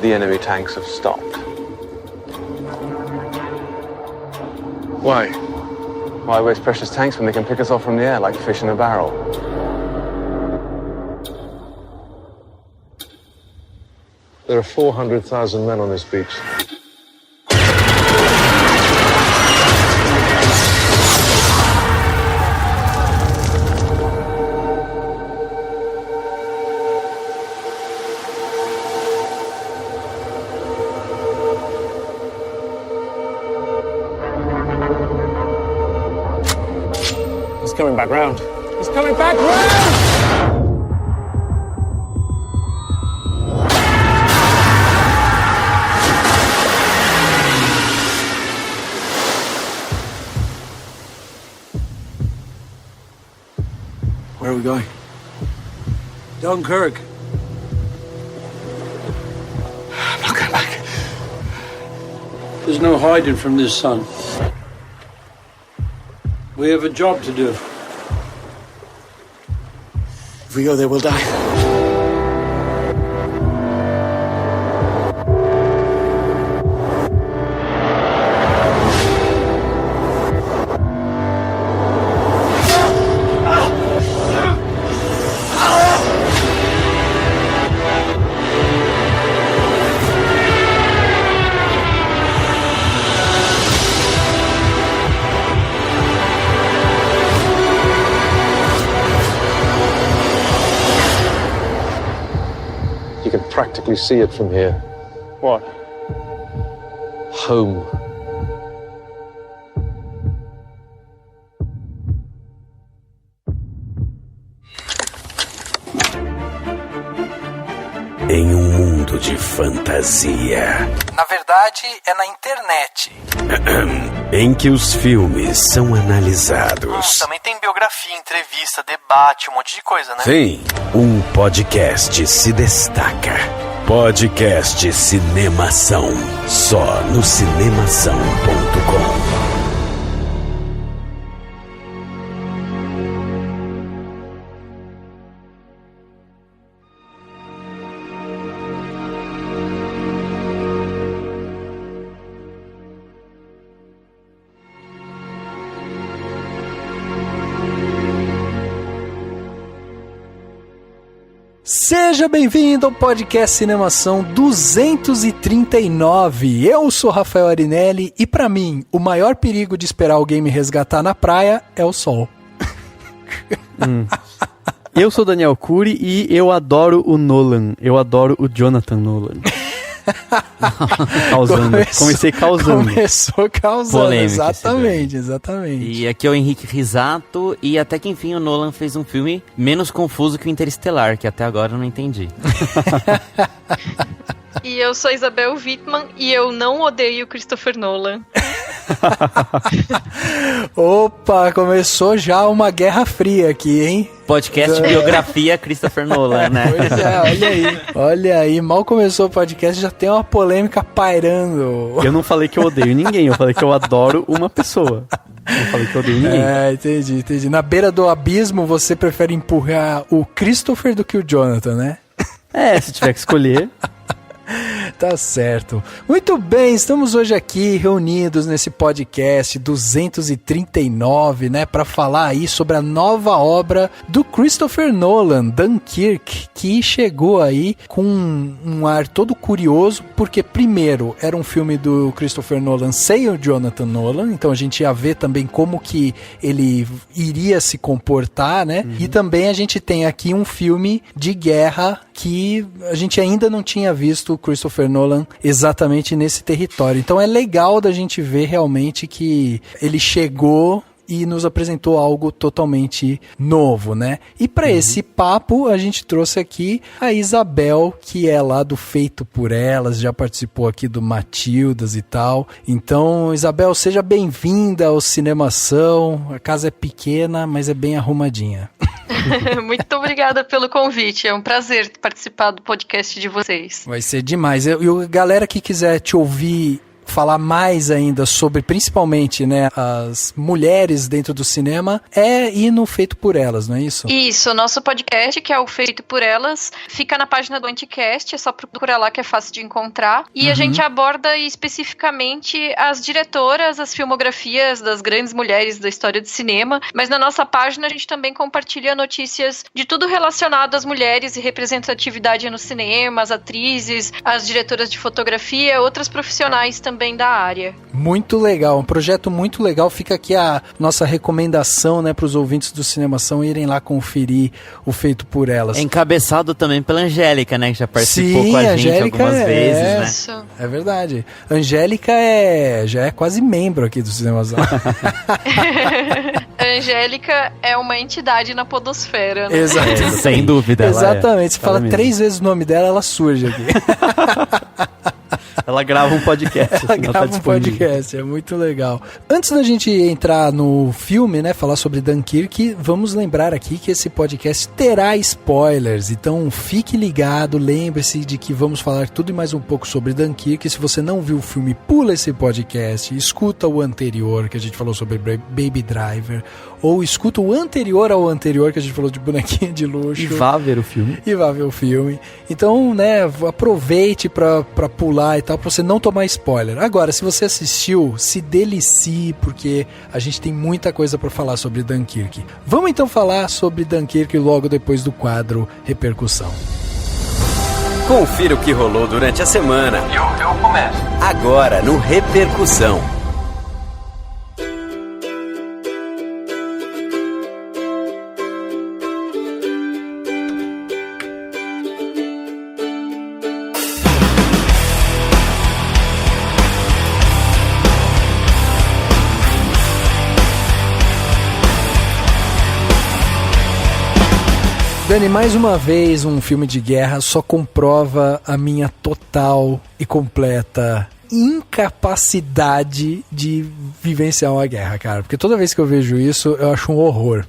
the enemy tanks have stopped. Why? Why waste precious tanks when they can pick us off from the air like fish in a barrel? There are 400,000 men on this beach. He's coming back round. He's coming back round! Where are we going? Dunkirk. I'm not going back. There's no hiding from this, son. We have a job to do. If we go there, we'll die. You can practically see it from here. What? Home. Em um mundo de fantasia. Na verdade, é na internet. Em que os filmes são analisados. Também tem biografia, entrevista, debate, um monte de coisa, né? Sim, um podcast se destaca. Podcast Cinemação. Só no cinemação.com. Seja bem-vindo ao podcast Cinemação 239. Eu sou Rafael Arinelli e pra mim, o maior perigo de esperar alguém me resgatar na praia é o sol. Eu sou Daniel Cury e eu adoro o Nolan. Eu adoro o Jonathan Nolan. Comecei causando. Começou causando, polêmica, exatamente. E aqui é o Henrique Risato, e até que enfim o Nolan fez um filme menos confuso que o Interestelar, que até agora eu não entendi. E eu sou Isabel Wittmann e eu não odeio Christopher Nolan. Opa, começou já uma guerra fria aqui, hein? Podcast Biografia Christopher Nolan, né? Pois é, olha aí, mal começou o podcast, já tem uma polêmica pairando. Eu não falei que eu odeio ninguém, eu falei que eu adoro uma pessoa. Não falei que eu odeio ninguém. Entendi. Na beira do abismo, você prefere empurrar o Christopher do que o Jonathan, né? Se tiver que escolher... Tá certo. Muito bem, estamos hoje aqui reunidos nesse podcast 239, né, para falar aí sobre a nova obra do Christopher Nolan, Dunkirk, que chegou aí com um ar todo curioso, porque primeiro era um filme do Christopher Nolan sem o Jonathan Nolan, então a gente ia ver também como que ele iria se comportar, né? E também a gente tem aqui um filme de guerra que a gente ainda não tinha visto o Christopher Nolan exatamente nesse território. Então é legal da gente ver realmente que ele chegou e nos apresentou algo totalmente novo, né? E para esse papo, a gente trouxe aqui a Isabel, que é lá do Feito por Elas, já participou aqui do Matildas e tal. Então, Isabel, seja bem-vinda ao Cinemação. A casa é pequena, mas é bem arrumadinha. Muito obrigada pelo convite, é um prazer participar do podcast de vocês. Vai ser demais. E a galera que quiser te ouvir falar mais ainda sobre, principalmente, né, as mulheres dentro do cinema, é ir no Feito por Elas, não é isso? Isso, o nosso podcast, que é o Feito por Elas, fica na página do Anticast, é só procurar lá que é fácil de encontrar. E a gente aborda especificamente as diretoras, as filmografias das grandes mulheres da história do cinema, mas na nossa página a gente também compartilha notícias de tudo relacionado às mulheres e representatividade no cinema, as atrizes, as diretoras de fotografia, outras profissionais também da área. Muito legal, um projeto muito legal. Fica aqui a nossa recomendação, né, para os ouvintes do Cinemação irem lá conferir o Feito por Elas. É encabeçado também pela Angélica, né, que já participou com a gente Angélica algumas vezes, né? Isso. É verdade. Angélica já é quase membro aqui do Cinemação. A Angélica é uma entidade na podosfera, né? Exatamente. Sem dúvida. Exatamente. Você fala mesmo. 3 vezes o nome dela, ela surge aqui. Ela grava um podcast. Ela assim, tá grava um disponível. podcast, é muito legal. Antes da gente entrar no filme, né, falar sobre Dunkirk, vamos lembrar aqui que esse podcast terá spoilers, então fique ligado, lembre-se de que vamos falar tudo e mais um pouco sobre Dunkirk. Se você não viu o filme, pula esse podcast, escuta o anterior, que a gente falou sobre Baby Driver, ou escuta o anterior ao anterior, que a gente falou de bonequinha de luxo. E vá ver o filme. E vá ver o filme. Então, né, aproveite pra pular e tal, pra você não tomar spoiler. Agora, se você assistiu, se delicie, porque a gente tem muita coisa pra falar sobre Dunkirk. Vamos então falar sobre Dunkirk logo depois do quadro Repercussão. Confira o que rolou durante a semana. Eu começo. Agora no Repercussão. Dani, mais uma vez um filme de guerra só comprova a minha total e completa incapacidade de vivenciar uma guerra, cara. Porque toda vez que eu vejo isso, eu acho um horror.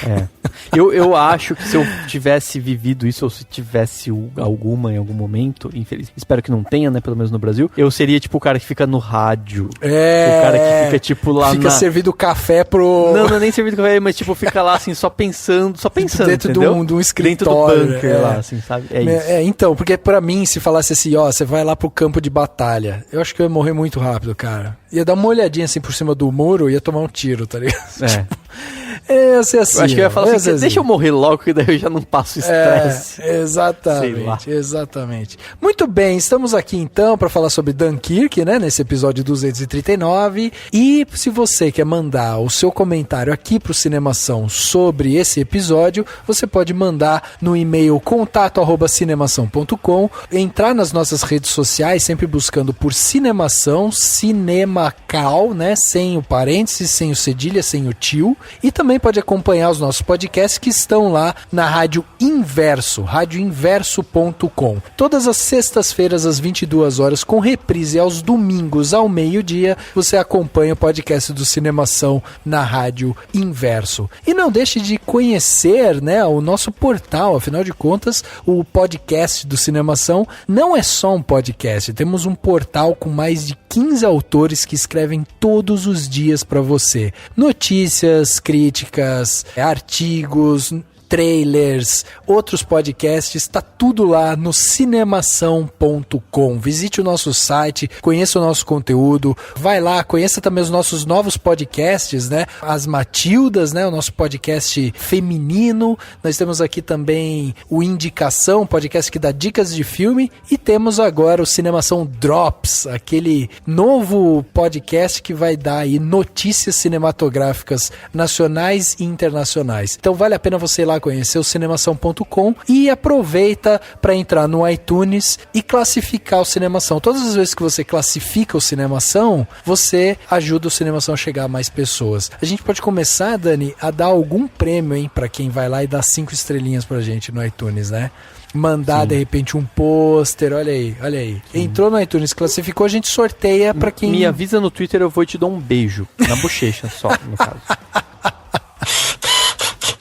É. Eu acho que se eu tivesse vivido isso, ou se tivesse alguma em algum momento, espero que não tenha, né, pelo menos no Brasil, eu seria tipo o cara que fica no rádio. O cara que fica tipo lá fica servindo café pro... Não é nem servindo café, mas tipo fica lá assim, só pensando, dentro entendeu? de um escritório. Dentro do bunker lá, assim, sabe? É isso. Então, porque pra mim, se falasse assim, ó, você vai lá pro campo de batalha, eu acho que eu ia morrer muito rápido, cara. Ia dar uma olhadinha assim por cima do muro e ia tomar um tiro, tá ligado? É. Assim, Eu acho que eu ia falar assim, deixa eu morrer logo, que daí eu já não passo estresse. Exatamente. Muito bem, estamos aqui então para falar sobre Dunkirk, né, nesse episódio 239. E se você quer mandar o seu comentário aqui pro Cinemação sobre esse episódio, você pode mandar no e-mail contato@cinemação.com, entrar nas nossas redes sociais, sempre buscando por Cinemação, Cinemacal, né, sem o parênteses, sem o cedilha, sem o tio, e também pode acompanhar os nossos podcasts que estão lá na Rádio Inverso, radioinverso.com. Todas as sextas-feiras às 22 horas, com reprise aos domingos ao meio-dia, você acompanha o podcast do Cinemação na Rádio Inverso. E não deixe de conhecer, né, o nosso portal, afinal de contas, o podcast do Cinemação não é só um podcast, temos um portal com mais de 15 autores que escrevem todos os dias para você. Notícias, críticas, artigos, trailers, outros podcasts, está tudo lá no cinemação.com. Visite o nosso site, conheça o nosso conteúdo, vai lá, conheça também os nossos novos podcasts, né? As Matildas, né? O nosso podcast feminino. Nós temos aqui também o Indicação, um podcast que dá dicas de filme, e temos agora o Cinemação Drops, aquele novo podcast que vai dar aí notícias cinematográficas nacionais e internacionais. Então vale a pena você ir lá conhecer o cinemação.com e aproveita para entrar no iTunes e classificar o Cinemação. Todas as vezes que você classifica o Cinemação, você ajuda o Cinemação a chegar a mais pessoas. A gente pode começar, Dani, a dar algum prêmio, hein, para quem vai lá e dá 5 estrelinhas pra gente no iTunes, né? Mandar, sim, de repente um pôster, olha aí. Sim. Entrou no iTunes, classificou, a gente sorteia pra quem... Me avisa no Twitter, eu vou te dar um beijo na bochecha só, no caso.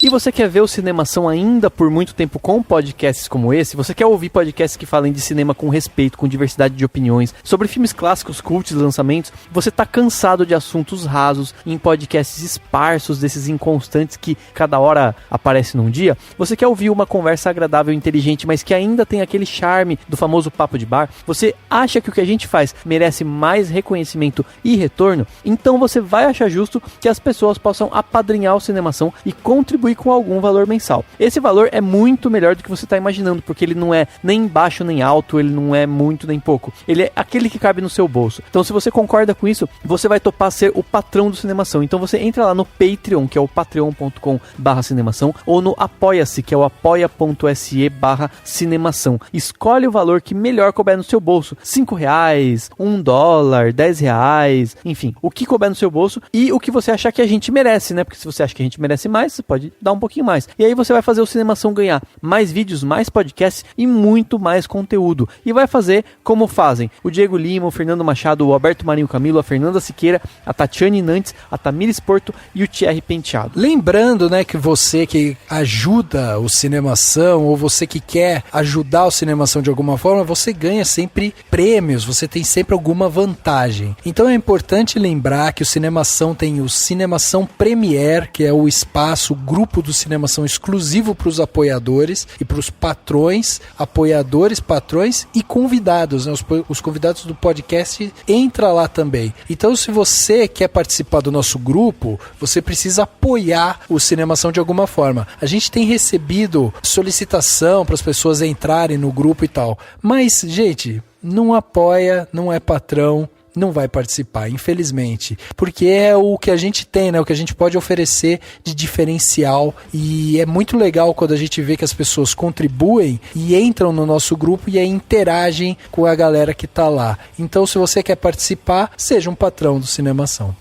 E você quer ver o Cinemação ainda por muito tempo com podcasts como esse? Você quer ouvir podcasts que falem de cinema com respeito, com diversidade de opiniões, sobre filmes clássicos, cultos e lançamentos? Você tá cansado de assuntos rasos em podcasts esparsos, desses inconstantes que cada hora aparece num dia? Você quer ouvir uma conversa agradável e inteligente, mas que ainda tem aquele charme do famoso papo de bar? Você acha que o que a gente faz merece mais reconhecimento e retorno? Então você vai achar justo que as pessoas possam apadrinhar o Cinemação e contribuir com algum valor mensal. Esse valor é muito melhor do que você está imaginando, porque ele não é nem baixo nem alto, ele não é muito nem pouco. Ele é aquele que cabe no seu bolso. Então se você concorda com isso, você vai topar ser o patrão do Cinemação. Então você entra lá no Patreon, que é o patreon.com/cinemação, ou no Apoia-se, que é o apoia.se/cinemação. Escolhe o valor que melhor couber no seu bolso. R$5, $1, R$10, enfim, o que couber no seu bolso e o que você achar que a gente merece, né? Porque se você acha que a gente merece mais, você pode dar um pouquinho mais. E aí você vai fazer o Cinemação ganhar mais vídeos, mais podcasts e muito mais conteúdo. E vai fazer como fazem o Diego Lima, o Fernando Machado, o Alberto Marinho Camilo, a Fernanda Siqueira, a Tatiane Nantes, a Tamires Porto e o Thierry Penteado. Lembrando, né, que você que ajuda o Cinemação ou você que quer ajudar o Cinemação de alguma forma, você ganha sempre prêmios, você tem sempre alguma vantagem. Então é importante lembrar que o Cinemação tem o Cinemação Premier, que é o espaço, o grupo do Cinemação exclusivo para os apoiadores e para os patrões, apoiadores, patrões e convidados, né? Os convidados do podcast entram lá também. Então se você quer participar do nosso grupo, você precisa apoiar o Cinemação de alguma forma. A gente tem recebido solicitação para as pessoas entrarem no grupo e tal, mas, gente, não apoia, não é patrão, não vai participar, infelizmente, porque é o que a gente tem, né? O que a gente pode oferecer de diferencial, e é muito legal quando a gente vê que as pessoas contribuem e entram no nosso grupo e aí interagem com a galera que tá lá. Então, se você quer participar, seja um patrão do Cinemação.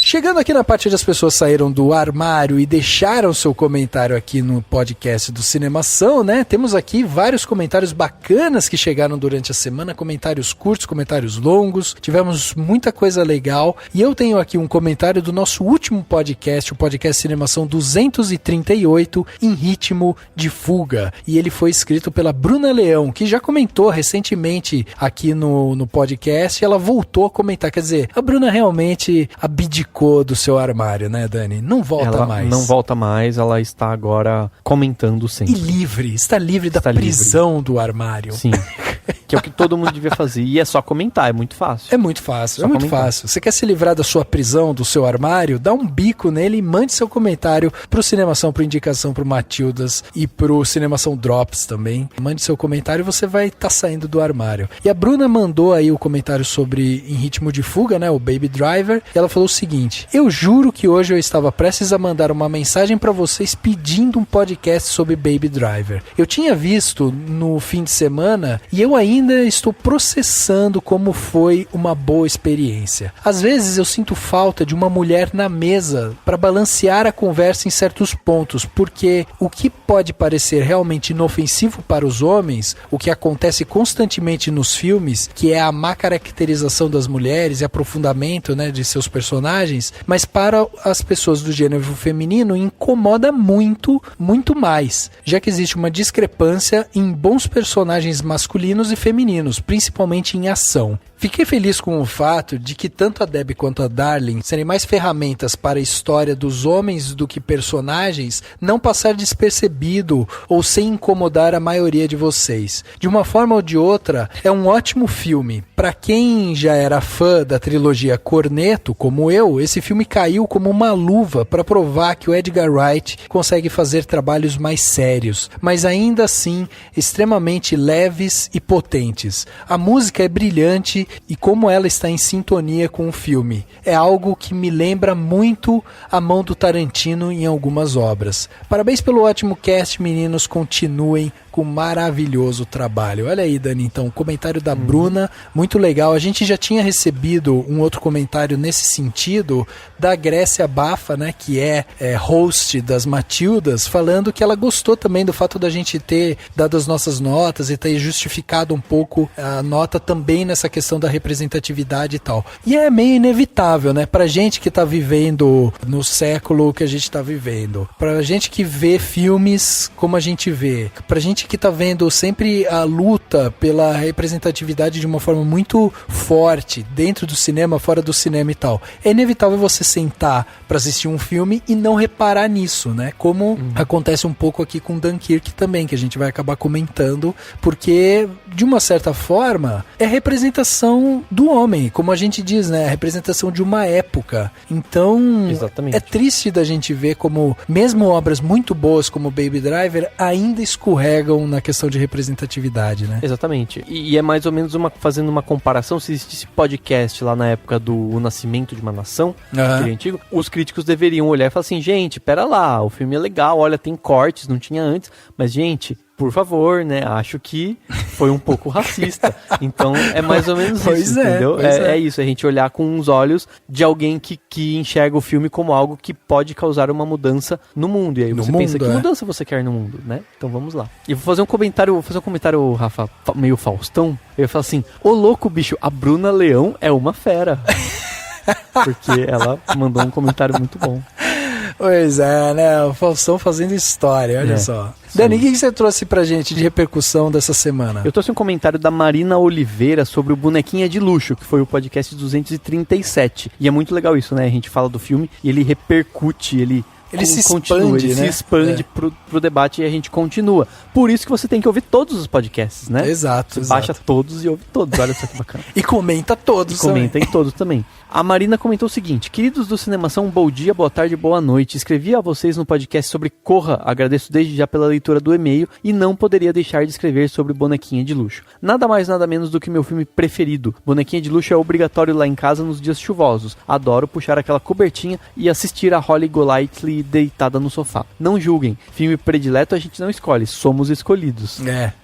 Chegando aqui na parte onde as pessoas saíram do armário e deixaram seu comentário aqui no podcast do Cinemação, né? Temos aqui vários comentários bacanas que chegaram durante a semana, comentários curtos, comentários longos, tivemos muita coisa legal, e eu tenho aqui um comentário do nosso último podcast, o podcast Cinemação 238, Em Ritmo de Fuga, e ele foi escrito pela Bruna Leão, que já comentou recentemente aqui no podcast, e ela voltou a comentar, quer dizer, a Bruna realmente abdicou do seu armário, né, Dani? Não volta mais. Não volta mais, ela está agora comentando sempre. E livre, está livre da prisão do armário. Sim, que é o que todo mundo devia fazer. E é só comentar, é muito fácil. É muito fácil, só é muito comentar. fácil. Você quer se livrar da sua prisão, do seu armário? Dá um bico nele e mande seu comentário pro Cinemação, pro Indicação, pro Matildas e pro Cinemação Drops também. Mande seu comentário e você vai estar saindo do armário. E a Bruna mandou aí o comentário sobre Em Ritmo de Fuga, né, o Baby Driver, e ela falou o seguinte: eu juro que hoje eu estava prestes a mandar uma mensagem para vocês pedindo um podcast sobre Baby Driver. Eu tinha visto no fim de semana e eu ainda estou processando como foi uma boa experiência. Às vezes eu sinto falta de uma mulher na mesa para balancear a conversa em certos pontos, porque o que pode parecer realmente inofensivo para os homens, o que acontece constantemente nos filmes, que é a má caracterização das mulheres e aprofundamento, né, de seus personagens, mas para as pessoas do gênero feminino incomoda muito, muito mais, já que existe uma discrepância em bons personagens masculinos e femininos, principalmente em ação. Fiquei feliz com o fato de que tanto a Debbie quanto a Darling serem mais ferramentas para a história dos homens do que personagens, não passar despercebido ou sem incomodar a maioria de vocês. De uma forma ou de outra, é um ótimo filme. Para quem já era fã da trilogia Cornetto, como eu, esse filme caiu como uma luva para provar que o Edgar Wright consegue fazer trabalhos mais sérios, mas ainda assim extremamente leves e potentes. A música é brilhante e como ela está em sintonia com o filme. É algo que me lembra muito a mão do Tarantino em algumas obras. Parabéns pelo ótimo cast, meninos, continuem com maravilhoso trabalho. Olha aí, Dani, então, o comentário da Bruna, muito legal. A gente já tinha recebido um outro comentário nesse sentido da Grécia Bafa, né, que é host das Matildas, falando que ela gostou também do fato da gente ter dado as nossas notas e ter justificado um pouco a nota também nessa questão da representatividade e tal. E é meio inevitável, né, pra gente que tá vivendo no século que a gente tá vivendo, pra gente que vê filmes como a gente vê, pra gente que tá vendo sempre a luta pela representatividade de uma forma muito forte, dentro do cinema, fora do cinema e tal. É inevitável você sentar pra assistir um filme e não reparar nisso, né? Como acontece um pouco aqui com Dunkirk também, que a gente vai acabar comentando, porque, de uma certa forma, é representação do homem, como a gente diz, né? É representação de uma época. Então, exatamente, é triste da gente ver como, mesmo obras muito boas como Baby Driver, ainda escorregam na questão de representatividade, né? Exatamente. E é mais ou menos fazendo uma comparação, se existisse podcast lá na época do O Nascimento de uma Nação, aquele antigo, os críticos deveriam olhar e falar assim, gente, pera lá, o filme é legal, olha, tem cortes, não tinha antes, mas, gente, por favor, né, acho que foi um pouco racista. Então, é mais ou menos isso, entendeu? É isso, a gente olhar com os olhos de alguém que enxerga o filme como algo que pode causar uma mudança no mundo. E aí você pensa, que mudança você quer no mundo, né? Então, vamos lá. E vou fazer um comentário, Rafa, meio Faustão. Eu ia falar assim, ô louco, bicho, a Bruna Leão é uma fera. Porque ela mandou um comentário muito bom. Pois é, né? O Faustão fazendo história, olha só. Dani, o que você trouxe pra gente de repercussão dessa semana? Eu trouxe um comentário da Marina Oliveira sobre o Bonequinha de Luxo, que foi o podcast 237. E é muito legal isso, né? A gente fala do filme e ele repercute, ele se expande pro debate e a gente continua. Por isso que você tem que ouvir todos os podcasts, né? Exato. Baixa todos e ouve todos, olha só que bacana. E comenta todos comenta em todos também. A Marina comentou o seguinte: queridos do Cinemação, bom dia, boa tarde, boa noite. Escrevi a vocês no podcast sobre Corra, agradeço desde já pela leitura do e-mail e não poderia deixar de escrever sobre Bonequinha de Luxo. Nada mais, nada menos do que meu filme preferido. Bonequinha de Luxo é obrigatório lá em casa nos dias chuvosos. Adoro puxar aquela cobertinha e assistir a Holly Golightly deitada no sofá. Não julguem, filme predileto a gente não escolhe, somos escolhidos.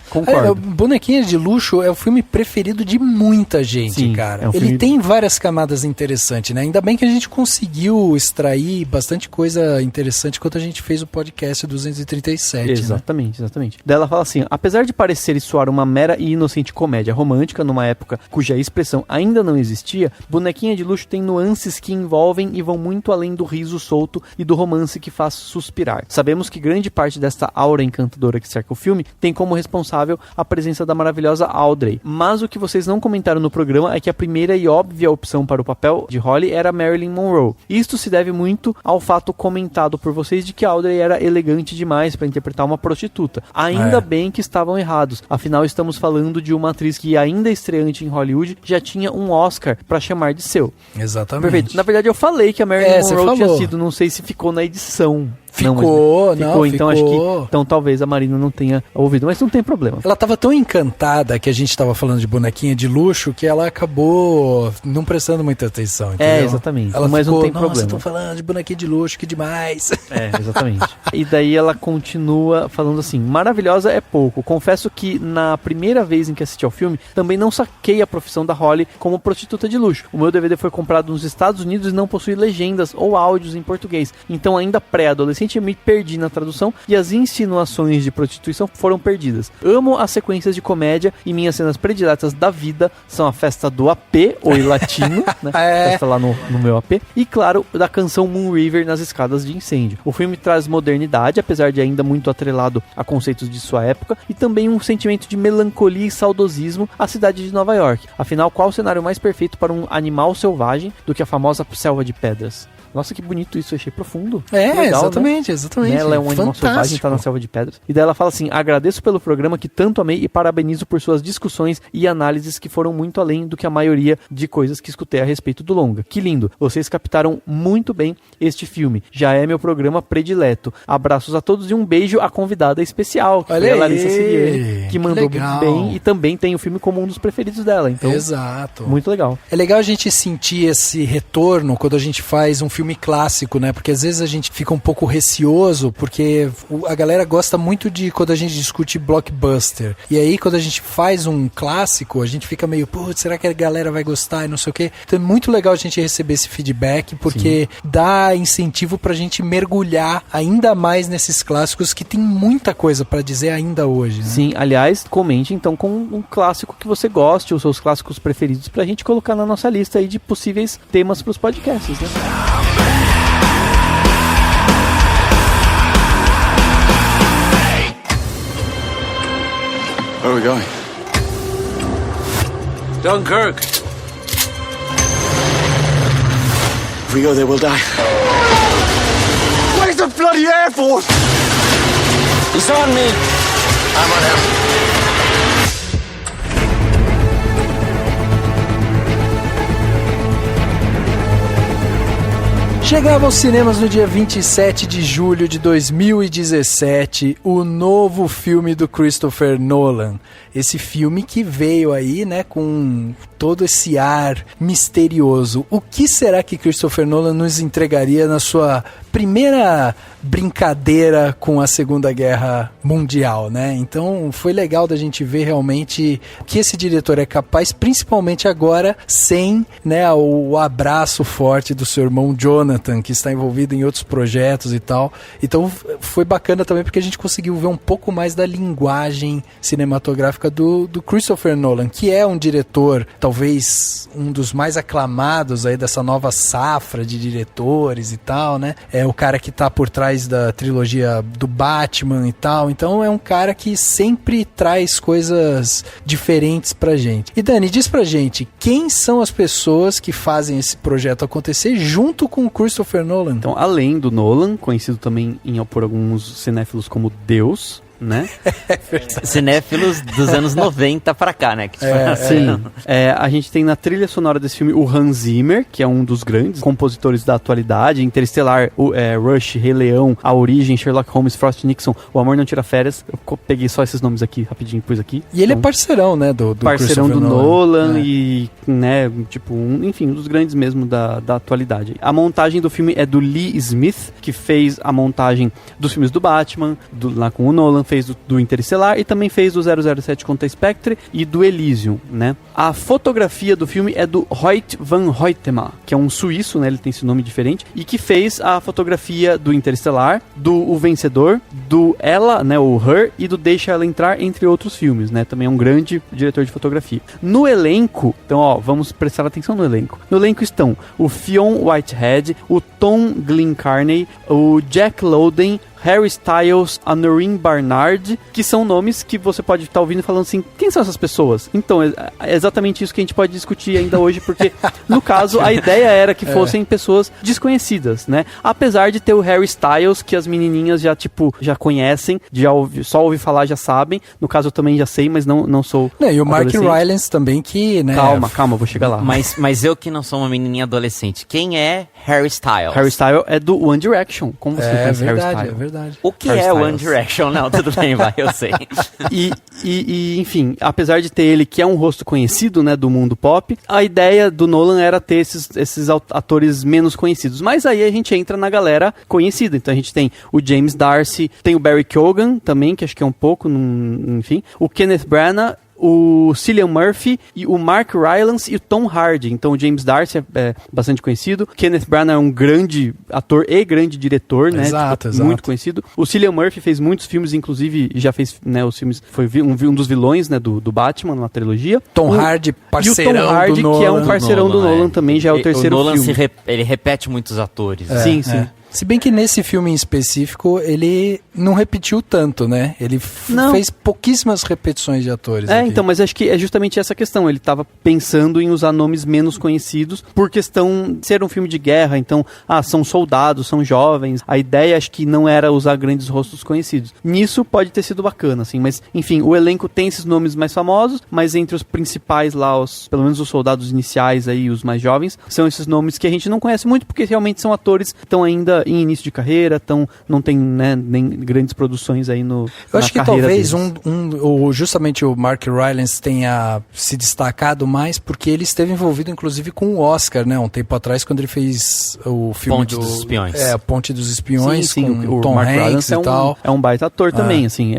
Concordo. Bonequinha de Luxo é o filme preferido de muita gente. Sim, cara. É um Ele tem várias camadas interessantes, né? Ainda bem que a gente conseguiu extrair bastante coisa interessante quando a gente fez o podcast 237. Exatamente, né? Exatamente. Daí ela fala assim: apesar de parecer e soar uma mera e inocente comédia romântica numa época cuja expressão ainda não existia, Bonequinha de Luxo tem nuances que envolvem e vão muito além do riso solto e do romance que faz suspirar. Sabemos que grande parte desta aura encantadora que cerca o filme tem como responsável a presença da maravilhosa Audrey. Mas o que vocês não comentaram no programa é que a primeira e óbvia opção para o papel de Holly era Marilyn Monroe. Isto se deve muito ao fato comentado por vocês de que Audrey era elegante demais para interpretar uma prostituta. Ainda bem que estavam errados. Afinal, estamos falando de uma atriz que, ainda estreante em Hollywood, já tinha um Oscar para chamar de seu. Exatamente. Perfeito. Na verdade, eu falei que a Marilyn Monroe tinha sido, não sei se ficou na edição. Ficou. Então acho que então talvez a Marina não tenha ouvido, mas não tem problema. Ela tava tão encantada que a gente tava falando de Bonequinha de Luxo que ela acabou não prestando muita atenção, entendeu? Exatamente. Ela mas ficou, não tem nossa, problema. tô falando de Bonequinha de Luxo, que demais. Exatamente. E daí ela continua falando assim: maravilhosa é pouco. Confesso que na primeira vez em que assisti ao filme, também não saquei a profissão da Holly como prostituta de luxo. O meu DVD foi comprado nos Estados Unidos e não possui legendas ou áudios em português. Então, ainda pré-adolescente, eu me perdi na tradução e as insinuações de prostituição foram perdidas. Amo as sequências de comédia e minhas cenas prediletas da vida são a festa do AP, Oi Latino, né? Festa lá no meu AP, e claro, da canção Moon River nas escadas de incêndio. O filme traz modernidade, apesar de ainda muito atrelado a conceitos de sua época, e também um sentimento de melancolia e saudosismo à cidade de Nova York. Afinal, qual o cenário mais perfeito para um animal selvagem do que a famosa selva de pedras? Nossa, que bonito isso, eu achei profundo. Legal, exatamente. Ela é um animal selvagem, tá na selva de pedras. E daí ela fala assim: agradeço pelo programa que tanto amei e parabenizo por suas discussões e análises que foram muito além do que a maioria de coisas que escutei a respeito do longa. Que lindo, vocês captaram muito bem este filme. Já é meu programa predileto. Abraços a todos e um beijo à convidada especial, que foi a Larissa Sirieri, que mandou bem e também tem o filme como um dos preferidos dela. Então, exato. Muito legal. É legal a gente sentir esse retorno quando a gente faz um filme filme clássico, né? Porque às vezes a gente fica um pouco receoso, porque a galera gosta muito de quando a gente discute blockbuster. E aí, quando a gente faz um clássico, a gente fica meio, putz, será que a galera vai gostar e não sei o quê? Então é muito legal a gente receber esse feedback, porque dá incentivo pra gente mergulhar ainda mais nesses clássicos que tem muita coisa pra dizer ainda hoje, né? Sim, aliás, comente então com um clássico que você goste, os seus clássicos preferidos, pra gente colocar na nossa lista aí de possíveis temas pros podcasts, né? Where are we going? Dunkirk. If we go there, we'll die. Where's the bloody Air Force? He's on me. I'm on him. Chegava aos cinemas no dia 27 de julho de 2017, o novo filme do Christopher Nolan. Esse filme que veio aí, né, com todo esse ar misterioso. O que será que Christopher Nolan nos entregaria na sua primeira brincadeira com a Segunda Guerra Mundial, né? Então foi legal da gente ver realmente o que esse diretor é capaz, principalmente agora, sem, né, o abraço forte do seu irmão Jonathan, que está envolvido em outros projetos e tal. Então foi bacana também porque a gente conseguiu ver um pouco mais da linguagem cinematográfica do Christopher Nolan, que é um diretor, talvez um dos mais aclamados aí dessa nova safra de diretores e tal, né? É o cara que tá por trás da trilogia do Batman e tal. Então é um cara que sempre traz coisas diferentes pra gente. E Dani, diz pra gente, quem são as pessoas que fazem esse projeto acontecer junto com o Christopher Nolan? Então, além do Nolan, conhecido também por alguns cinéfilos como Deus, né? Cinéfilos dos anos 90 pra cá, né? Que sim. A gente tem na trilha sonora desse filme o Hans Zimmer, que é um dos grandes compositores da atualidade. Interestelar, Rush, Rei Leão, A Origem, Sherlock Holmes, Frost Nixon, O Amor Não Tira Férias. Eu peguei só esses nomes aqui, rapidinho, pus aqui. E ele é parceirão, né? Do parceirão do Nolan e, né, tipo, enfim, um dos grandes mesmo da atualidade. A montagem do filme é do Lee Smith, que fez a montagem dos filmes do Batman, lá com o Nolan, fez do Interestelar e também fez do 007 contra Spectre e do Elysium, né? A fotografia do filme é do Hoyt van Hoytema, que é um suíço, né? Ele tem esse nome diferente, e que fez a fotografia do Interestelar, do O Vencedor, do Ela, né? O Her, e do Deixa Ela Entrar, entre outros filmes, né? Também é um grande diretor de fotografia. No elenco, então, ó, vamos prestar atenção no elenco. No elenco estão o Fionn Whitehead, o Tom Glynn-Carney, o Jack Lowden, Harry Styles, a Noreen Barnard, que são nomes que você pode estar ouvindo e falando assim, quem são essas pessoas? Então, é exatamente isso que a gente pode discutir ainda hoje, porque, no caso, a ideia era que fossem pessoas desconhecidas, né? Apesar de ter o Harry Styles, que as menininhas já conhecem, só ouvir falar já sabem. No caso, eu também já sei, mas não sou e o Mark Rylance também, que, né? Calma, vou chegar lá. Mas eu que não sou uma menininha adolescente, quem é Harry Styles? Harry Styles é do One Direction. Como você conhece Harry Styles? É verdade. O que é One Direction? Não, tudo bem, vai, eu sei. E, enfim, apesar de ter ele, que é um rosto conhecido, né, do mundo pop, a ideia do Nolan era ter esses atores menos conhecidos. Mas aí a gente entra na galera conhecida. Então a gente tem o James D'Arcy, tem o Barry Keoghan também, que acho que é um pouco, enfim. O Kenneth Branagh, o Cillian Murphy, e o Mark Rylance e o Tom Hardy. Então o James D'Arcy é bastante conhecido. Kenneth Branagh é um grande ator e grande diretor, né? Exato. Muito conhecido. O Cillian Murphy fez muitos filmes, inclusive já fez, né, os filmes, foi um dos vilões, né, do Batman na trilogia. Tom Hardy, parceirão do Nolan. E o Tom Hardy, que é um parceirão do Nolan também, já é o terceiro filme. O Nolan ele repete muitos atores. Sim. Se bem que nesse filme em específico, ele não repetiu tanto, né? Ele fez pouquíssimas repetições de atores. Então, mas acho que é justamente essa questão. Ele estava pensando em usar nomes menos conhecidos por questão de ser um filme de guerra. Então, são soldados, são jovens. A ideia, acho que não era usar grandes rostos conhecidos. Nisso pode ter sido bacana, assim. Mas, enfim, o elenco tem esses nomes mais famosos, mas entre os principais lá, pelo menos os soldados iniciais aí, os mais jovens, são esses nomes que a gente não conhece muito, porque realmente são atores que estão ainda em início de carreira, não tem, né, nem grandes produções aí no Eu acho que talvez deles. Justamente o Mark Rylance tenha se destacado mais porque ele esteve envolvido inclusive com o Oscar, né, um tempo atrás, quando ele fez o filme Ponte dos Espiões. Ponte dos Espiões, sim, com o Tom Mark Hanks Rylance e tal. É um baita ator também, assim,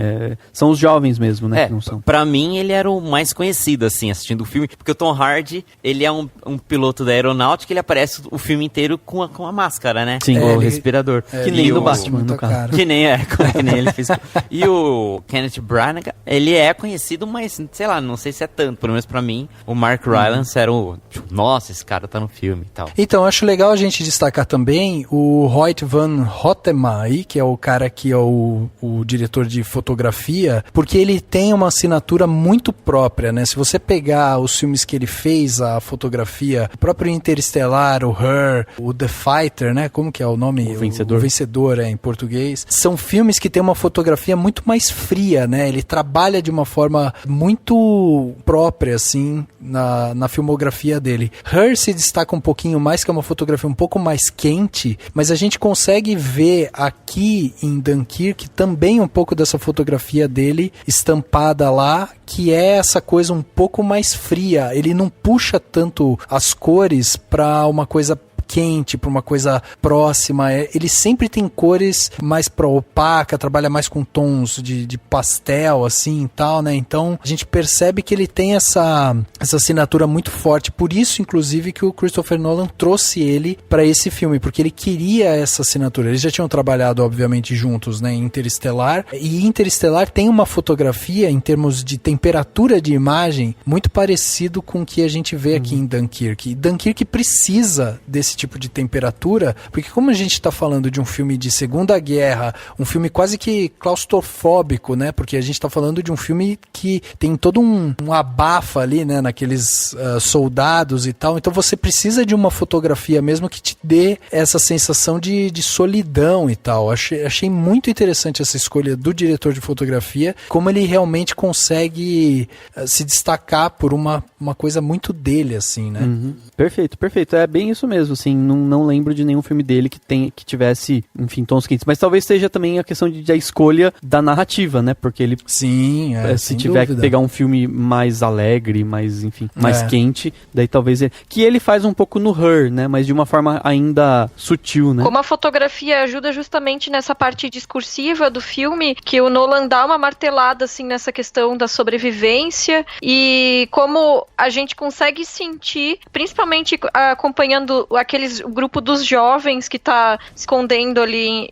são os jovens mesmo, né, que não são. Pra mim ele era o mais conhecido, assim, assistindo o filme, porque o Tom Hardy, ele é um piloto da aeronáutica, ele aparece o filme inteiro com a máscara, né? Sim. Com o respirador. Que nem do Batman, no caso. Que nem ele fez. E o Kenneth Branagh, ele é conhecido, mas, sei lá, não sei se é tanto, pelo menos pra mim, o Mark Rylance era o, tipo, nossa, esse cara tá no filme e tal. Então, acho legal a gente destacar também o Hoyt van Hoytema aí, que é o cara que é o diretor de fotografia, porque ele tem uma assinatura muito própria, né? Se você pegar os filmes que ele fez, a fotografia, o próprio Interestelar, o Her, o The Fighter, né? Como que é o nome? O Vencedor. O Vencedor, em português. São filmes que tem uma fotografia muito mais fria, né? Ele trabalha de uma forma muito própria, assim, na filmografia dele. Her se destaca um pouquinho mais, que é uma fotografia um pouco mais quente, mas a gente consegue ver aqui em Dunkirk também um pouco dessa fotografia dele estampada lá, que é essa coisa um pouco mais fria. Ele não puxa tanto as cores para uma coisa quente, para uma coisa próxima. Ele sempre tem cores mais para opaca, trabalha mais com tons de pastel, assim e tal, né? Então a gente percebe que ele tem essa assinatura muito forte. Por isso, inclusive, que o Christopher Nolan trouxe ele para esse filme, porque ele queria essa assinatura. Eles já tinham trabalhado, obviamente, juntos, né, em Interestelar. E Interestelar tem uma fotografia, em termos de temperatura de imagem, muito parecido com o que a gente vê aqui em Dunkirk. E Dunkirk precisa desse tipo de temperatura, porque como a gente está falando de um filme de Segunda Guerra, um filme quase que claustrofóbico, né? Porque a gente está falando de um filme que tem todo um abafa ali, né? Naqueles soldados e tal. Então você precisa de uma fotografia mesmo que te dê essa sensação de solidão e tal. Achei muito interessante essa escolha do diretor de fotografia, como ele realmente consegue se destacar por uma coisa muito dele, assim, né? Uhum. Perfeito. É bem isso mesmo, assim, não lembro de nenhum filme dele que tivesse, enfim, tons quentes, mas talvez seja também a questão da escolha da narrativa, né, porque ele, sim, se tiver que pegar um filme mais alegre, mais, enfim, mais quente, daí talvez que ele faz um pouco no Her, né, mas de uma forma ainda sutil, né. Como a fotografia ajuda justamente nessa parte discursiva do filme, que o Nolan dá uma martelada, assim, nessa questão da sobrevivência, e como a gente consegue sentir, principalmente acompanhando o grupo dos jovens que tá escondendo ali,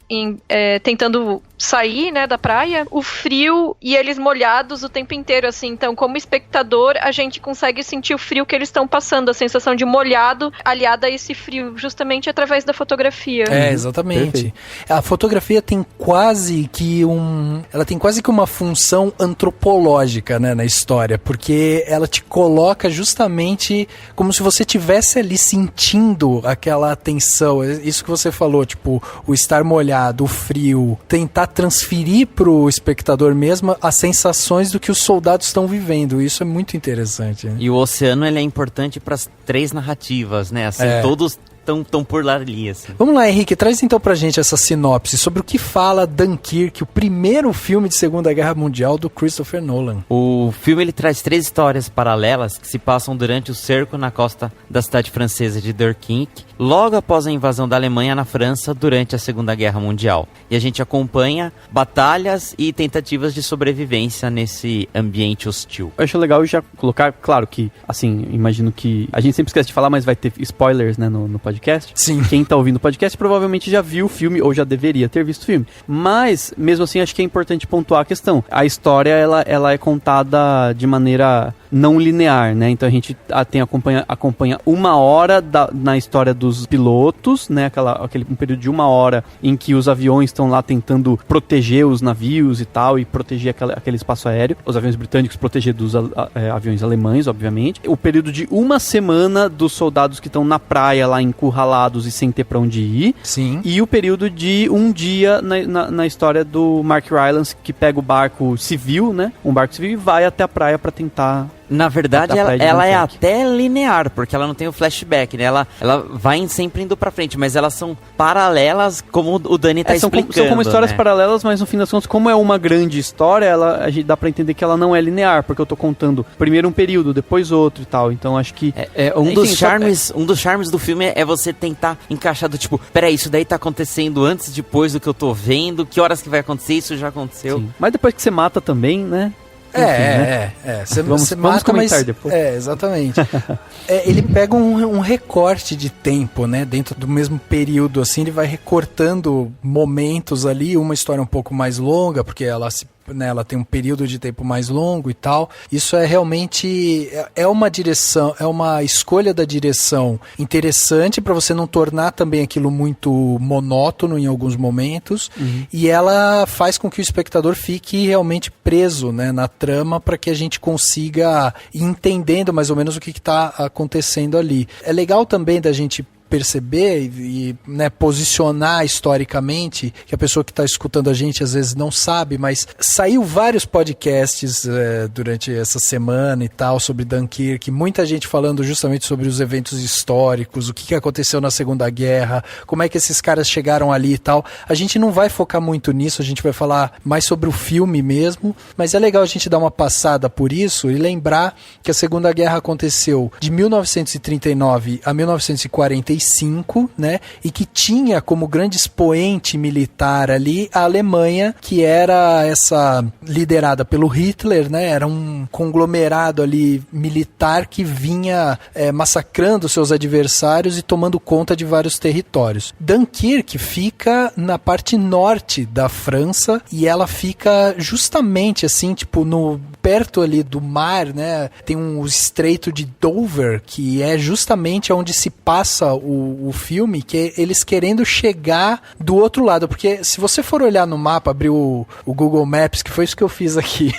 tentando sair, né, da praia, o frio e eles molhados o tempo inteiro, assim. Então, como espectador, a gente consegue sentir o frio que eles estão passando, a sensação de molhado aliada a esse frio, justamente através da fotografia. Exatamente. Perfeito. A fotografia tem quase que uma função antropológica, né, na história, porque ela te coloca justamente como se você tivesse ali sentindo aquela tensão, isso que você falou, tipo, o estar molhado, o frio, tentar transferir pro espectador mesmo as sensações do que os soldados estão vivendo. Isso é muito interessante. Né? E o oceano, ele é importante para as 3 narrativas, né? Assim, todos estão por lá ali, assim. Vamos lá, Henrique, traz então pra gente essa sinopse sobre o que fala Dunkirk, o primeiro filme de Segunda Guerra Mundial do Christopher Nolan. O filme, ele traz 3 histórias paralelas que se passam durante o cerco na costa da cidade francesa de Dunkirk, logo após a invasão da Alemanha na França durante a Segunda Guerra Mundial. E a gente acompanha batalhas e tentativas de sobrevivência nesse ambiente hostil. Eu acho legal já colocar, claro que, assim, imagino que a gente sempre esquece de falar, mas vai ter spoilers, né, no podcast. Sim. Quem tá ouvindo o podcast provavelmente já viu o filme ou já deveria ter visto o filme. Mas, mesmo assim, acho que é importante pontuar a questão. A história, ela é contada de maneira não linear, né? Então a gente acompanha 1 hora na história dos pilotos, né? Um período de 1 hora em que os aviões estão lá tentando proteger os navios e tal, e proteger aquele espaço aéreo. Os aviões britânicos proteger dos aviões alemães, obviamente. O período de 1 semana dos soldados que estão na praia lá encurralados e sem ter pra onde ir. Sim. E o período de 1 dia na história do Mark Rylance, que pega o barco civil, né? Um barco civil e vai até a praia pra tentar Na verdade, ela é até linear, porque ela não tem o flashback, né? Ela vai sempre indo pra frente, mas elas são paralelas, como o Dani tá explicando. São como histórias né? paralelas, mas no fim das contas, como é uma grande história, a gente dá pra entender que ela não é linear, porque eu tô contando primeiro um período, depois outro e tal. Então acho que um dos charmes do filme é você tentar encaixar do tipo, peraí, isso daí tá acontecendo antes, depois do que eu tô vendo, que horas que vai acontecer, isso já aconteceu. Sim. Mas depois que você mata também, né? Vamos comentar mas depois. Exatamente. Ele pega um recorte de tempo, né? Dentro do mesmo período, assim, ele vai recortando momentos ali, uma história um pouco mais longa, porque ela tem um período de tempo mais longo e tal. Isso é realmente uma direção, é uma escolha da direção interessante para você não tornar também aquilo muito monótono em alguns momentos. E ela faz com que o espectador fique realmente preso, né, na trama, para que a gente consiga ir entendendo mais ou menos o que está acontecendo ali. É legal também da gente perceber e né, posicionar historicamente, que a pessoa que está escutando a gente às vezes não sabe, mas saiu vários podcasts durante essa semana e tal sobre Dunkirk, muita gente falando justamente sobre os eventos históricos, o que aconteceu na Segunda Guerra, como é que esses caras chegaram ali e tal. A gente não vai focar muito nisso, a gente vai falar mais sobre o filme mesmo, mas é legal a gente dar uma passada por isso e lembrar que a Segunda Guerra aconteceu de 1939 a 1945, né? E que tinha como grande expoente militar ali a Alemanha, que era essa liderada pelo Hitler, né? Era um conglomerado ali militar que vinha massacrando seus adversários e tomando conta de vários territórios. Dunkirk fica na parte norte da França e ela fica justamente assim, tipo, perto ali do mar, né? Tem um estreito de Dover, que é justamente onde se passa o filme, que é eles querendo chegar do outro lado, porque se você for olhar no mapa, abrir o Google Maps, que foi isso que eu fiz aqui,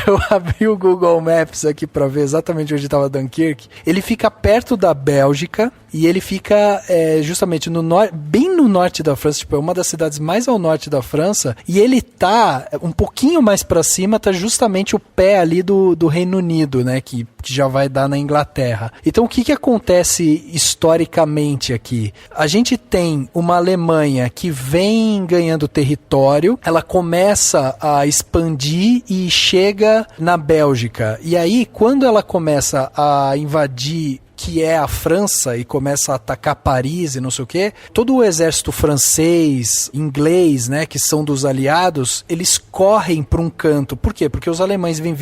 eu abri o Google Maps aqui para ver exatamente onde estava Dunkirk, ele fica perto da Bélgica, e ele fica justamente bem no norte da França, tipo, é uma das cidades mais ao norte da França, e ele tá um pouquinho mais para cima, tá justamente o pé ali do Reino Unido, né, que já vai dar na Inglaterra. Então o que acontece historicamente aqui? A gente tem uma Alemanha que vem ganhando território, ela começa a expandir e chega na Bélgica, e aí quando ela começa a invadir que é a França e começa a atacar Paris e não sei o quê, todo o exército francês, inglês, né, que são dos aliados, eles correm para um canto. Por quê? Porque os alemães vêm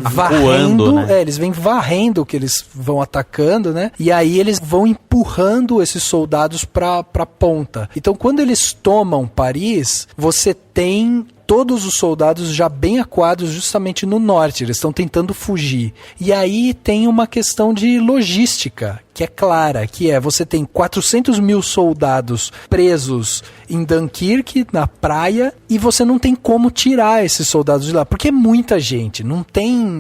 varrendo, né? Eles vêm varrendo o que eles vão atacando, né? E aí eles vão empurrando esses soldados para ponta. Então, quando eles tomam Paris, você tem todos os soldados já bem acuados justamente no norte, eles estão tentando fugir. E aí tem uma questão de logística, que é clara, que você tem 400 mil soldados presos em Dunkirk, na praia, e você não tem como tirar esses soldados de lá, porque é muita gente,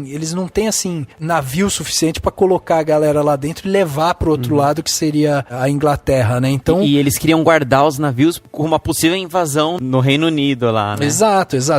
eles não têm, assim, navio suficiente para colocar a galera lá dentro e levar para o outro lado, que seria a Inglaterra, né? Então, e eles queriam guardar os navios com uma possível invasão no Reino Unido lá, né? Exato.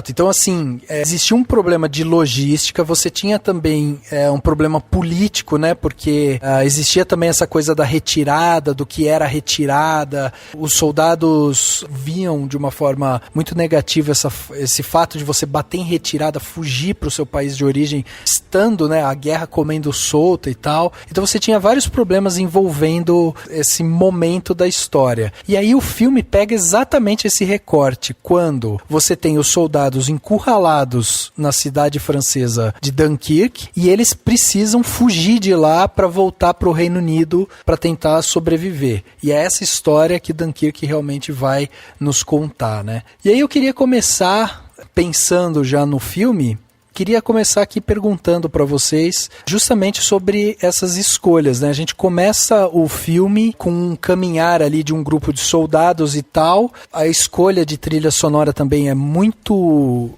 Então, assim, existia um problema de logística, você tinha também um problema político, né? Porque existia também essa coisa da retirada, do que era retirada. Os soldados viam de uma forma muito negativa esse fato de você bater em retirada, fugir para o seu país de origem, estando, né, a guerra comendo solta e tal. Então você tinha vários problemas envolvendo esse momento da história. E aí o filme pega exatamente esse recorte, quando você tem os soldados encurralados na cidade francesa de Dunkirk e eles precisam fugir de lá para voltar para o Reino Unido para tentar sobreviver. E é essa história que Dunkirk realmente vai nos contar, né? E aí eu queria começar pensando já no filme. Queria começar aqui perguntando para vocês justamente sobre essas escolhas, né? A gente começa o filme com um caminhar ali de um grupo de soldados e tal. A escolha de trilha sonora também é muito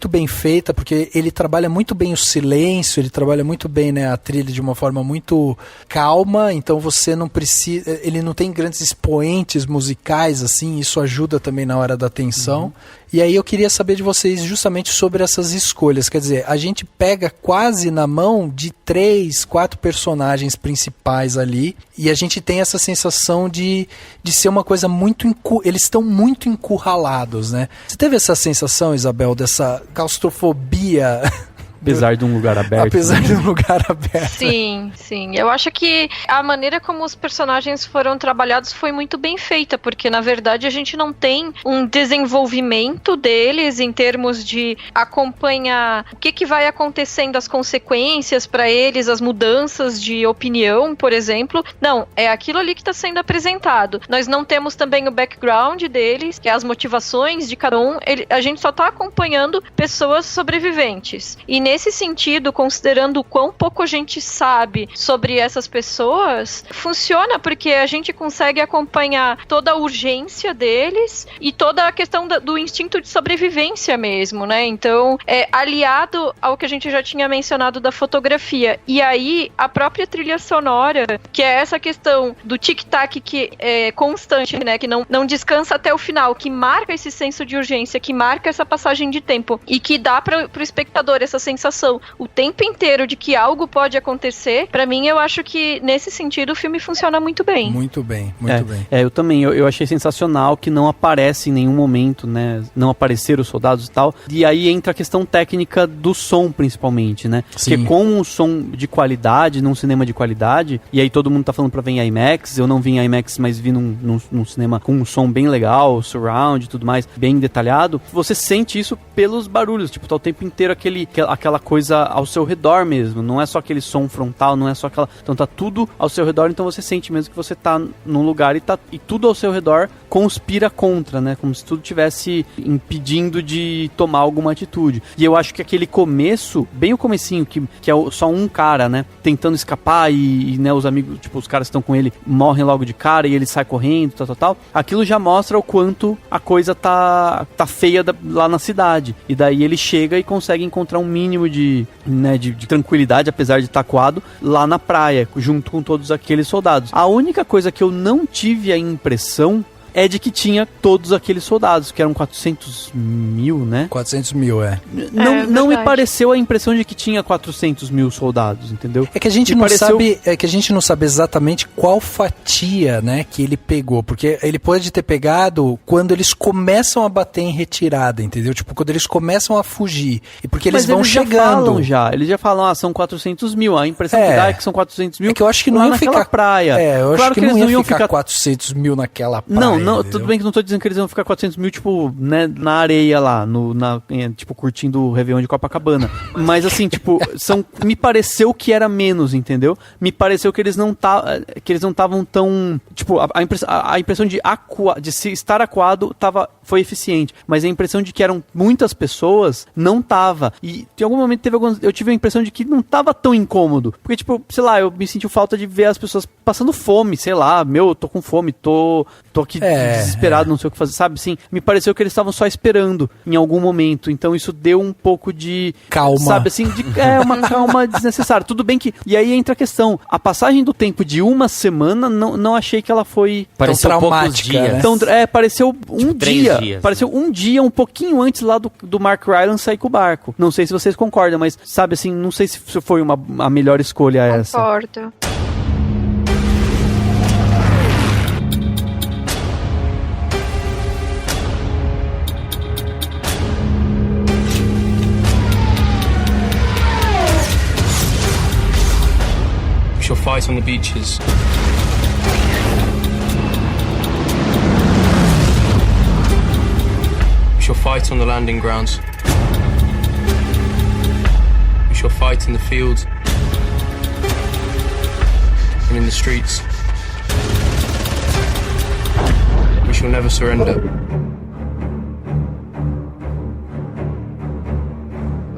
bem feita, porque ele trabalha muito bem o silêncio, ele trabalha muito bem, né, a trilha de uma forma muito calma, então você não precisa, ele não tem grandes expoentes musicais, assim, isso ajuda também na hora da tensão. E aí eu queria saber de vocês justamente sobre essas escolhas. Quer dizer, a gente pega quase na mão de 3, 4 personagens principais ali, e a gente tem essa sensação de ser uma coisa muito... Eles estão muito encurralados, né? Você teve essa sensação, Isabel, dessa claustrofobia... Apesar de um lugar aberto. Apesar de um lugar aberto. Sim. Eu acho que a maneira como os personagens foram trabalhados foi muito bem feita, porque na verdade a gente não tem um desenvolvimento deles em termos de acompanhar o que vai acontecendo, as consequências para eles, as mudanças de opinião, por exemplo. Não, é aquilo ali que está sendo apresentado. Nós não temos também o background deles, que é as motivações de cada um. A gente só está acompanhando pessoas sobreviventes. E nesse sentido, considerando o quão pouco a gente sabe sobre essas pessoas, funciona porque a gente consegue acompanhar toda a urgência deles e toda a questão do instinto de sobrevivência mesmo, né? Então, aliado ao que a gente já tinha mencionado da fotografia. E aí, a própria trilha sonora, que é essa questão do tic-tac que é constante, né? Que não descansa até o final, que marca esse senso de urgência, que marca essa passagem de tempo e que dá para o espectador essa sensação o tempo inteiro de que algo pode acontecer. Pra mim, eu acho que nesse sentido o filme funciona muito bem. Muito bem. Eu também, eu achei sensacional que não aparece em nenhum momento, né, não apareceram os soldados e tal, e aí entra a questão técnica do som, principalmente, né, Sim. porque com um som de qualidade, num cinema de qualidade, e aí todo mundo tá falando pra ver em IMAX, eu não vi em IMAX, mas vi num cinema com um som bem legal, surround e tudo mais, bem detalhado, você sente isso pelos barulhos, tipo, tá o tempo inteiro aquela coisa ao seu redor mesmo, não é só aquele som frontal, não é só aquela... Então tá tudo ao seu redor, então você sente mesmo que você tá num lugar e tudo ao seu redor conspira contra, né? Como se tudo tivesse impedindo de tomar alguma atitude. E eu acho que aquele começo, bem o comecinho, que é só um cara, né? Tentando escapar e né, os amigos, tipo, os caras que estão com ele morrem logo de cara e ele sai correndo, tal. Aquilo já mostra o quanto a coisa tá feia lá na cidade. E daí ele chega e consegue encontrar um mínimo de tranquilidade, apesar de estar coado, lá na praia, junto com todos aqueles soldados. A única coisa que eu não tive a impressão é de que tinha todos aqueles soldados, que eram 400 mil, né? 400 mil, Não me pareceu a impressão de que tinha 400 mil soldados, entendeu? É que a gente não sabe exatamente qual fatia, né, que ele pegou, porque ele pode ter pegado quando eles começam a bater em retirada, entendeu? Tipo, quando eles começam a fugir. E porque eles vão chegando. Eles já falam, são 400 mil. A impressão que dá é que são 400 mil. É que eu acho que não ia ficar praia. Eu acho que não ia ficar 400 mil naquela praia. Não, tudo bem que não tô dizendo que eles vão ficar 400 mil, tipo, né, na areia lá, tipo, curtindo o Réveillon de Copacabana. Mas assim, tipo, me pareceu que era menos, entendeu? Me pareceu que eles não estavam tão, tipo, a impressão de se estar acuado foi eficiente, mas a impressão de que eram muitas pessoas não tava. E em algum momento eu tive a impressão de que não tava tão incômodo, porque tipo, sei lá, eu me senti falta de ver as pessoas passando fome, sei lá, eu tô com fome, tô aqui desesperado, não sei o que fazer, sabe? Sim, me pareceu que eles estavam só esperando em algum momento, então isso deu um pouco de calma, sabe, assim, uma calma desnecessária. Tudo bem que, e aí entra a questão, a passagem do tempo de uma semana, não achei que ela foi pareceu tão traumática, dias. Né? Então, pareceu um dia, dias, pareceu um dia, um pouquinho antes lá do Mark Rylance sair com o barco. Não sei se vocês concordam, mas sabe assim, não sei se foi a melhor escolha essa. Concordo. We shall fight on the beaches. We shall fight on the landing grounds. We shall fight in the fields and in the streets. We shall never surrender.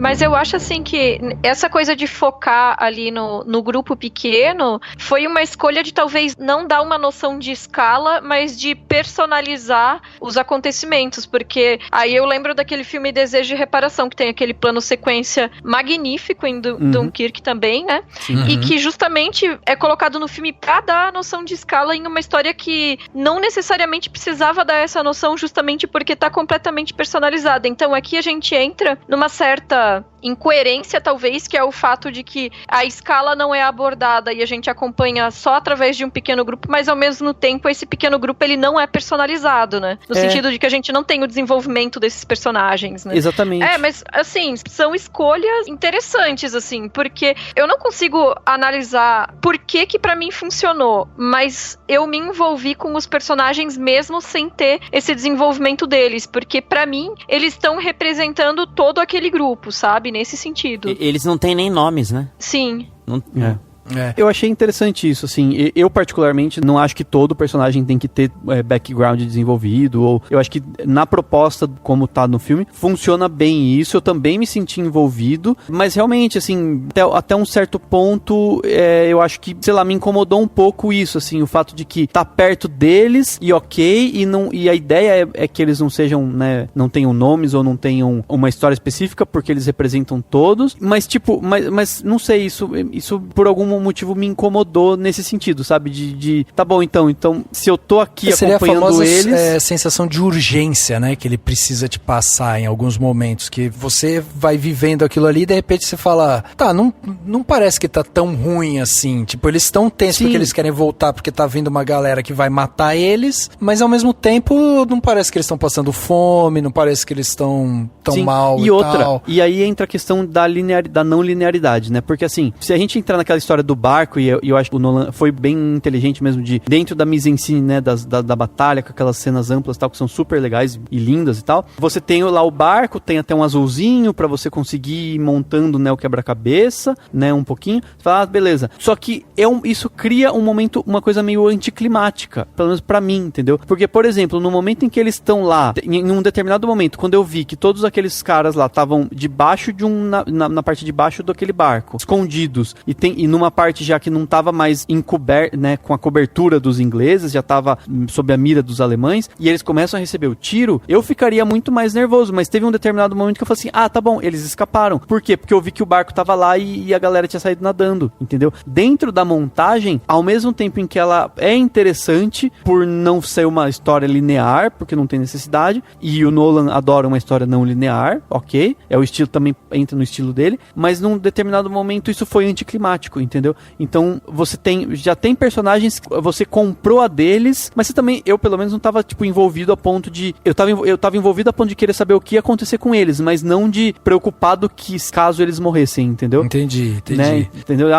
Mas eu acho assim que essa coisa de focar ali no grupo pequeno foi uma escolha de talvez não dar uma noção de escala, mas de personalizar os acontecimentos, porque aí eu lembro daquele filme Desejo de Reparação, que tem aquele plano sequência magnífico em Dunkirk também, né? E que justamente é colocado no filme pra dar a noção de escala em uma história que não necessariamente precisava dar essa noção, justamente porque tá completamente personalizada. Então aqui a gente entra numa certa incoerência, talvez, que é o fato de que a escala não é abordada e a gente acompanha só através de um pequeno grupo, mas ao mesmo tempo esse pequeno grupo ele não é personalizado, né? No sentido de que a gente não tem o desenvolvimento desses personagens, né? Exatamente. Mas assim, são escolhas interessantes, assim, porque eu não consigo analisar por que pra mim funcionou, mas eu me envolvi com os personagens mesmo sem ter esse desenvolvimento deles, porque pra mim eles estão representando todo aquele grupo, sabe? Nesse sentido. Eles não têm nem nomes, né? Sim. Eu achei interessante isso, assim, eu particularmente não acho que todo personagem tem que ter background desenvolvido, ou eu acho que na proposta, como tá no filme, funciona bem isso, eu também me senti envolvido, mas realmente, assim, até um certo ponto, eu acho que, sei lá, me incomodou um pouco isso, assim, o fato de que tá perto deles, e ok, e a ideia é que eles não sejam, né, não tenham nomes, ou não tenham uma história específica, porque eles representam todos, mas tipo, mas não sei, isso por algum motivo me incomodou nesse sentido, sabe? Tá bom, então se eu tô aqui acompanhando eles... Seria a famosa sensação de urgência, né? Que ele precisa te passar em alguns momentos, que você vai vivendo aquilo ali e de repente você fala, tá, não parece que tá tão ruim assim, tipo, eles estão tensos porque eles querem voltar porque tá vindo uma galera que vai matar eles, mas ao mesmo tempo não parece que eles estão passando fome, não parece que eles estão tão mal e tal. E aí entra a questão da não linearidade, né? Porque assim, se a gente entrar naquela história do barco, e eu acho que o Nolan foi bem inteligente mesmo de, dentro da mise-en-scène, né, da batalha, com aquelas cenas amplas e tal, que são super legais e lindas e tal, você tem lá o barco, tem até um azulzinho pra você conseguir ir montando, né, o quebra-cabeça, né, um pouquinho, você fala, beleza. Só que isso cria um momento, uma coisa meio anticlimática, pelo menos pra mim, entendeu? Porque, por exemplo, no momento em que eles estão lá, em um determinado momento, quando eu vi que todos aqueles caras lá estavam debaixo de na parte de baixo daquele barco, escondidos, e numa parte já que não estava mais encoberto, né, com a cobertura dos ingleses, já estava sob a mira dos alemães, e eles começam a receber o tiro, eu ficaria muito mais nervoso, mas teve um determinado momento que eu falei assim, tá bom, eles escaparam. Por quê? Porque eu vi que o barco estava lá e a galera tinha saído nadando, entendeu? Dentro da montagem, ao mesmo tempo em que ela é interessante, por não ser uma história linear, porque não tem necessidade, e o Nolan adora uma história não linear, ok, é o estilo, também entra no estilo dele, mas num determinado momento isso foi anticlimático, entendeu? Então, já tem personagens que você comprou a deles, mas você também, eu pelo menos não tava, tipo, envolvido a ponto de, eu tava envolvido a ponto de querer saber o que ia acontecer com eles, mas não de preocupado que caso eles morressem, entendeu? Entendi. Né? Entendeu?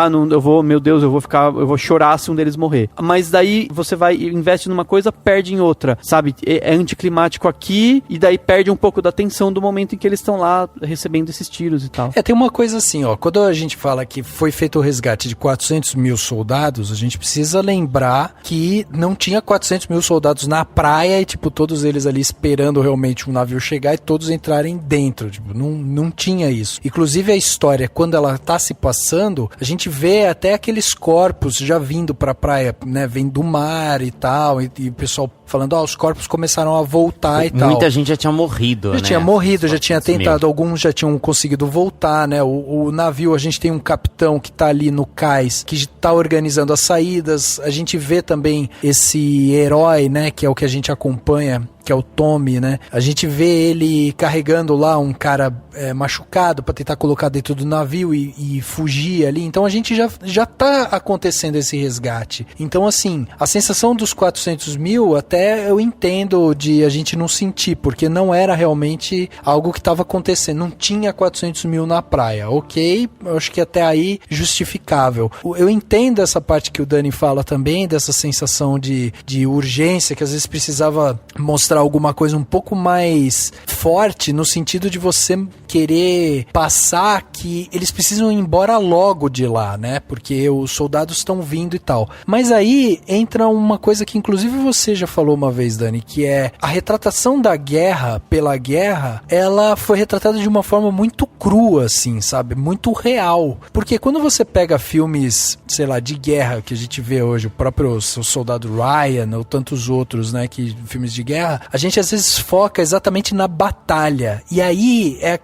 Meu Deus, eu vou chorar se um deles morrer. Mas daí você investe numa coisa, perde em outra, sabe? É anticlimático aqui, e daí perde um pouco da tensão do momento em que eles estão lá recebendo esses tiros e tal. Tem uma coisa assim, ó, quando a gente fala que foi feito o resgate de 400 mil soldados, a gente precisa lembrar que não tinha 400 mil soldados na praia e, tipo, todos eles ali esperando realmente um navio chegar e todos entrarem dentro, tipo, não tinha isso. Inclusive a história, quando ela tá se passando, a gente vê até aqueles corpos já vindo pra praia, né, vem do mar e tal, e o pessoal falando, os corpos começaram a voltar e tal. Muita gente já tinha morrido, já tinha morrido, já tinha tentado, alguns já tinham conseguido voltar, né, o navio, a gente tem um capitão que tá ali no cais, que está organizando as saídas, a gente vê também esse herói, né, que é o que a gente acompanha, que é o Tommy, né? A gente vê ele carregando lá um cara machucado para tentar colocar dentro do navio e fugir ali. Então a gente já tá acontecendo esse resgate. Então, assim, a sensação dos 400 mil até eu entendo de a gente não sentir, porque não era realmente algo que estava acontecendo. Não tinha 400 mil na praia. Ok, eu acho que até aí justificável. Eu entendo essa parte que o Dani fala também, dessa sensação de urgência, que às vezes precisava mostrar mostrar alguma coisa um pouco mais forte, no sentido de você querer passar que eles precisam ir embora logo de lá, né? Porque os soldados estão vindo e tal. Mas aí entra uma coisa que inclusive você já falou uma vez, Dani, que é a retratação da guerra pela guerra, ela foi retratada de uma forma muito crua, assim, sabe? Muito real. Porque quando você pega filmes, sei lá, de guerra que a gente vê hoje, o próprio Soldado Ryan ou tantos outros, né, que filmes de guerra, a gente às vezes foca exatamente na batalha. E aí é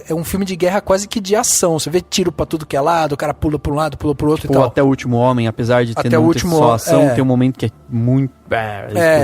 é um filme de guerra quase que de ação. Você vê tiro pra tudo que é lado, o cara pula pra um lado, pula pro outro, tipo, e tal. Até o Último Homem, apesar de ter só ação, tem um momento que é muito...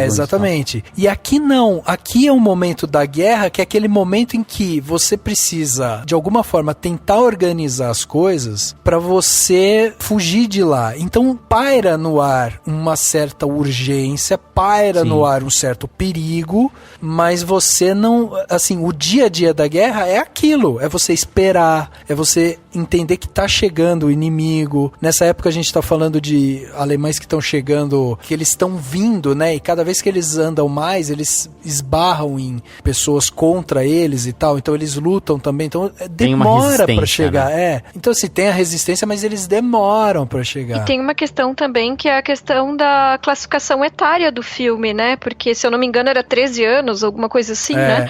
exatamente. E aqui não. Aqui é um momento da guerra que é aquele momento em que você precisa, de alguma forma, tentar organizar as coisas pra você fugir de lá. Então, paira no ar uma certa urgência, paira no ar um certo perigo, mas você não... Assim, o dia a dia da guerra é aquilo. É você esperar, é você entender que tá chegando o inimigo. Nessa época a gente tá falando de alemães que estão chegando, que eles estão vindo, né? E cada vez que eles andam mais, eles esbarram em pessoas contra eles e tal. Então eles lutam também. Então demora pra chegar. Né? Então assim, tem a resistência, mas eles demoram pra chegar. E tem uma questão também que é a questão da classificação etária do filme, né? Porque, se eu não me engano, era 13 anos, alguma coisa assim, né?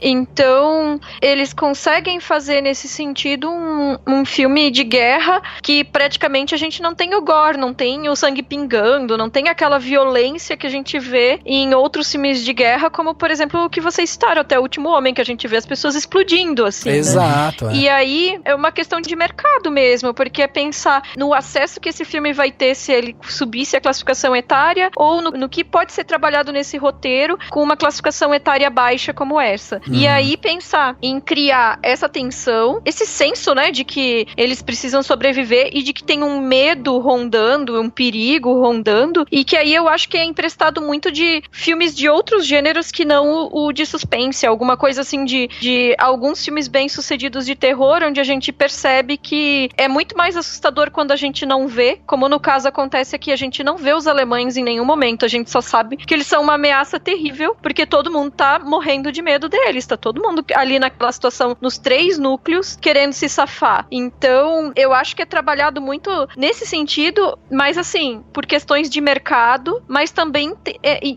Então, eles conseguem fazer nesse sentido um filme de guerra que praticamente a gente não tem o gore, não tem o sangue pingando, não tem aquela violência que a gente vê em outros filmes de guerra, como, por exemplo, o que vocês citaram, até O Último Homem, que a gente vê as pessoas explodindo, assim. Exato. Né? E aí, é uma questão de mercado mesmo, porque é pensar no acesso que esse filme vai ter se ele subisse a classificação etária, ou no que pode ser trabalhado nesse roteiro com uma classificação etária baixa como essa. E aí, pensar em criar essa tensão, esse senso, né, de que eles precisam sobreviver e de que tem um medo rondando, um perigo rondando, e que aí eu acho que é emprestado muito de filmes de outros gêneros que não o de suspense, alguma coisa assim de alguns filmes bem-sucedidos de terror, onde a gente percebe que é muito mais assustador quando a gente não vê, como no caso acontece aqui, a gente não vê os alemães em nenhum momento, a gente só sabe que eles são uma ameaça terrível, porque todo mundo tá morrendo de medo deles, tá todo mundo ali naquela situação, nos 3 núcleos, querendo se safar. Então, eu acho que é trabalhado muito nesse sentido, mas assim, por questões de mercado, mas também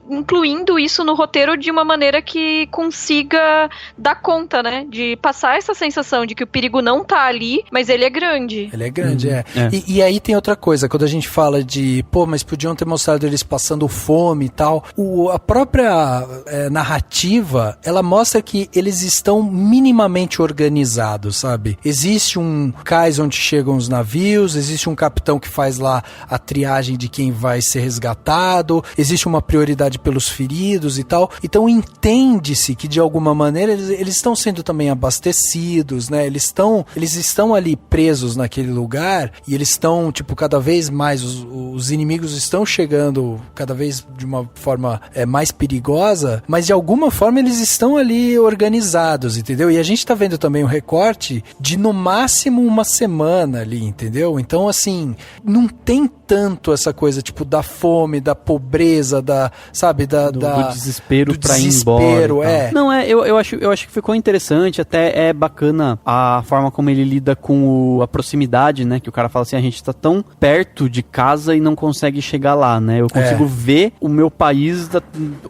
incluindo isso no roteiro de uma maneira que consiga dar conta, né? De passar essa sensação de que o perigo não tá ali, mas ele é grande. Ele é grande, E aí tem outra coisa, quando a gente fala de, mas podiam ter mostrado eles passando fome e tal, a própria narrativa, ela mostra que eles estão minimamente organizados, sabe? Existe um cais onde chegam os navios, existe um capitão que faz lá a triagem de quem vai ser resgatado, existe uma prioridade pelos feridos e tal. Então entende-se que de alguma maneira eles estão sendo também abastecidos, né? Eles estão ali presos naquele lugar e eles estão, tipo, cada vez mais os inimigos estão chegando cada vez de uma forma mais perigosa, mas de alguma forma eles estão ali organizados, entendeu? E a gente tá vendo também um recorte de no máximo uma semana ali, entendeu? Então, assim, não tem tanto essa coisa, tipo, da fome, da pobreza, sabe, do desespero pra ir embora. Não, eu acho que ficou interessante, até é bacana a forma como ele lida com a proximidade, né, que o cara fala assim, a gente tá tão perto de casa e não consegue chegar lá, né, eu consigo ver o meu país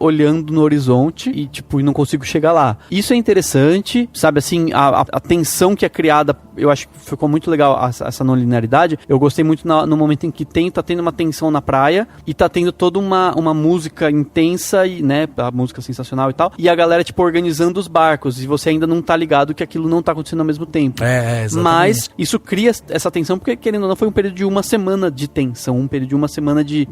olhando no horizonte e, tipo, não consigo chegar lá. Isso é interessante, sabe, assim, a tensão que é criada, eu acho que ficou muito legal essa não linearidade. Eu gostei muito no momento em que tá tendo uma tensão na praia e tá tendo toda uma música intensa e, né, a música sensacional e tal, e a galera, tipo, organizando os barcos e você ainda não tá ligado que aquilo não tá acontecendo ao mesmo tempo. Exatamente. Mas isso cria essa tensão porque, querendo ou não, foi um período de uma semana de tensão, um período de uma semana de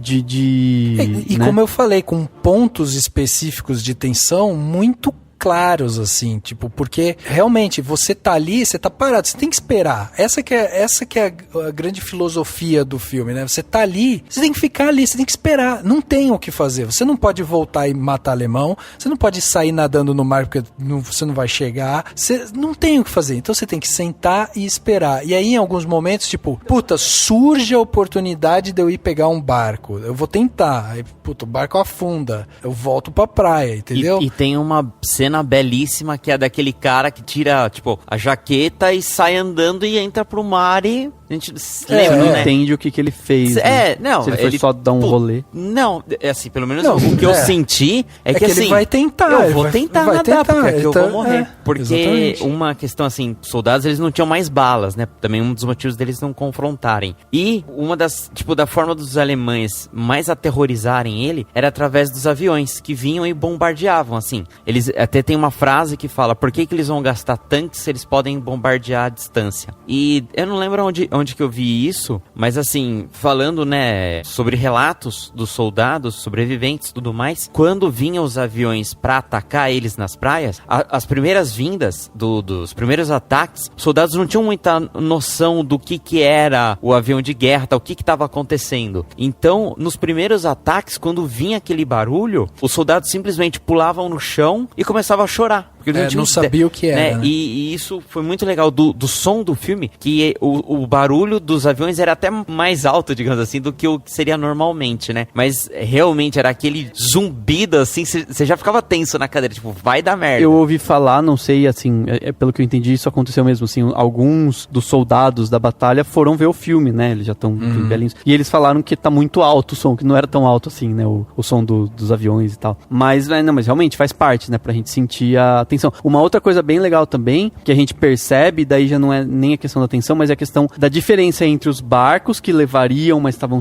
né? Como eu falei, com pontos específicos de tensão muito claros, assim, tipo, porque realmente você tá ali, você tá parado, você tem que esperar. Essa que é a grande filosofia do filme, né? Você tá ali, você tem que ficar ali, você tem que esperar. Não tem o que fazer. Você não pode voltar e matar alemão, você não pode sair nadando no mar porque você não vai chegar. Você não tem o que fazer. Então você tem que sentar e esperar. E aí, em alguns momentos, tipo, puta, surge a oportunidade de eu ir pegar um barco. Eu vou tentar. Aí, puta, o barco afunda. Eu volto pra praia, entendeu? E tem uma cena belíssima que é daquele cara que tira, tipo, a jaqueta e sai andando e entra pro mar e... A gente lembra, não né? entende o que ele fez. Não. Se ele foi só dar um rolê. Não, é assim, pelo menos o que eu senti é que assim... ele vai tentar. Eu vou tentar nadar, porque aqui eu vou morrer. Porque exatamente. uma questão assim, soldados, eles não tinham mais balas, né? Também um dos motivos deles não confrontarem. E uma das, tipo, da forma dos alemães mais aterrorizarem ele era através dos aviões que vinham e bombardeavam, assim. Eles até tem uma frase que fala, por que eles vão gastar tanques se eles podem bombardear à distância? E eu não lembro onde que eu vi isso, mas assim, falando, né, sobre relatos dos soldados, sobreviventes e tudo mais, quando vinham os aviões pra atacar eles nas praias, as primeiras vindas dos primeiros ataques, os soldados não tinham muita noção do que era o avião de guerra, o que estava acontecendo. Então, nos primeiros ataques, quando vinha aquele barulho, os soldados simplesmente pulavam no chão e começavam a chorar. Porque eles não sabia o que era, né? E isso foi muito legal do som do filme, que o barulho dos aviões era até mais alto, digamos assim, do que o que seria normalmente, né? Mas realmente era aquele zumbido, assim, você já ficava tenso na cadeira, tipo, vai dar merda. Eu ouvi falar, não sei, assim, pelo que eu entendi, isso aconteceu mesmo, assim, alguns dos soldados da batalha foram ver o filme, né? Eles já estão velhinhos. E eles falaram que tá muito alto o som, que não era tão alto assim, né? O som dos aviões e tal. Mas realmente faz parte, né? Pra gente sentir a tensão. Uma outra coisa bem legal também, que a gente percebe, daí já não é nem a questão da tensão, mas é a questão da diferença entre os barcos que levariam, mas estavam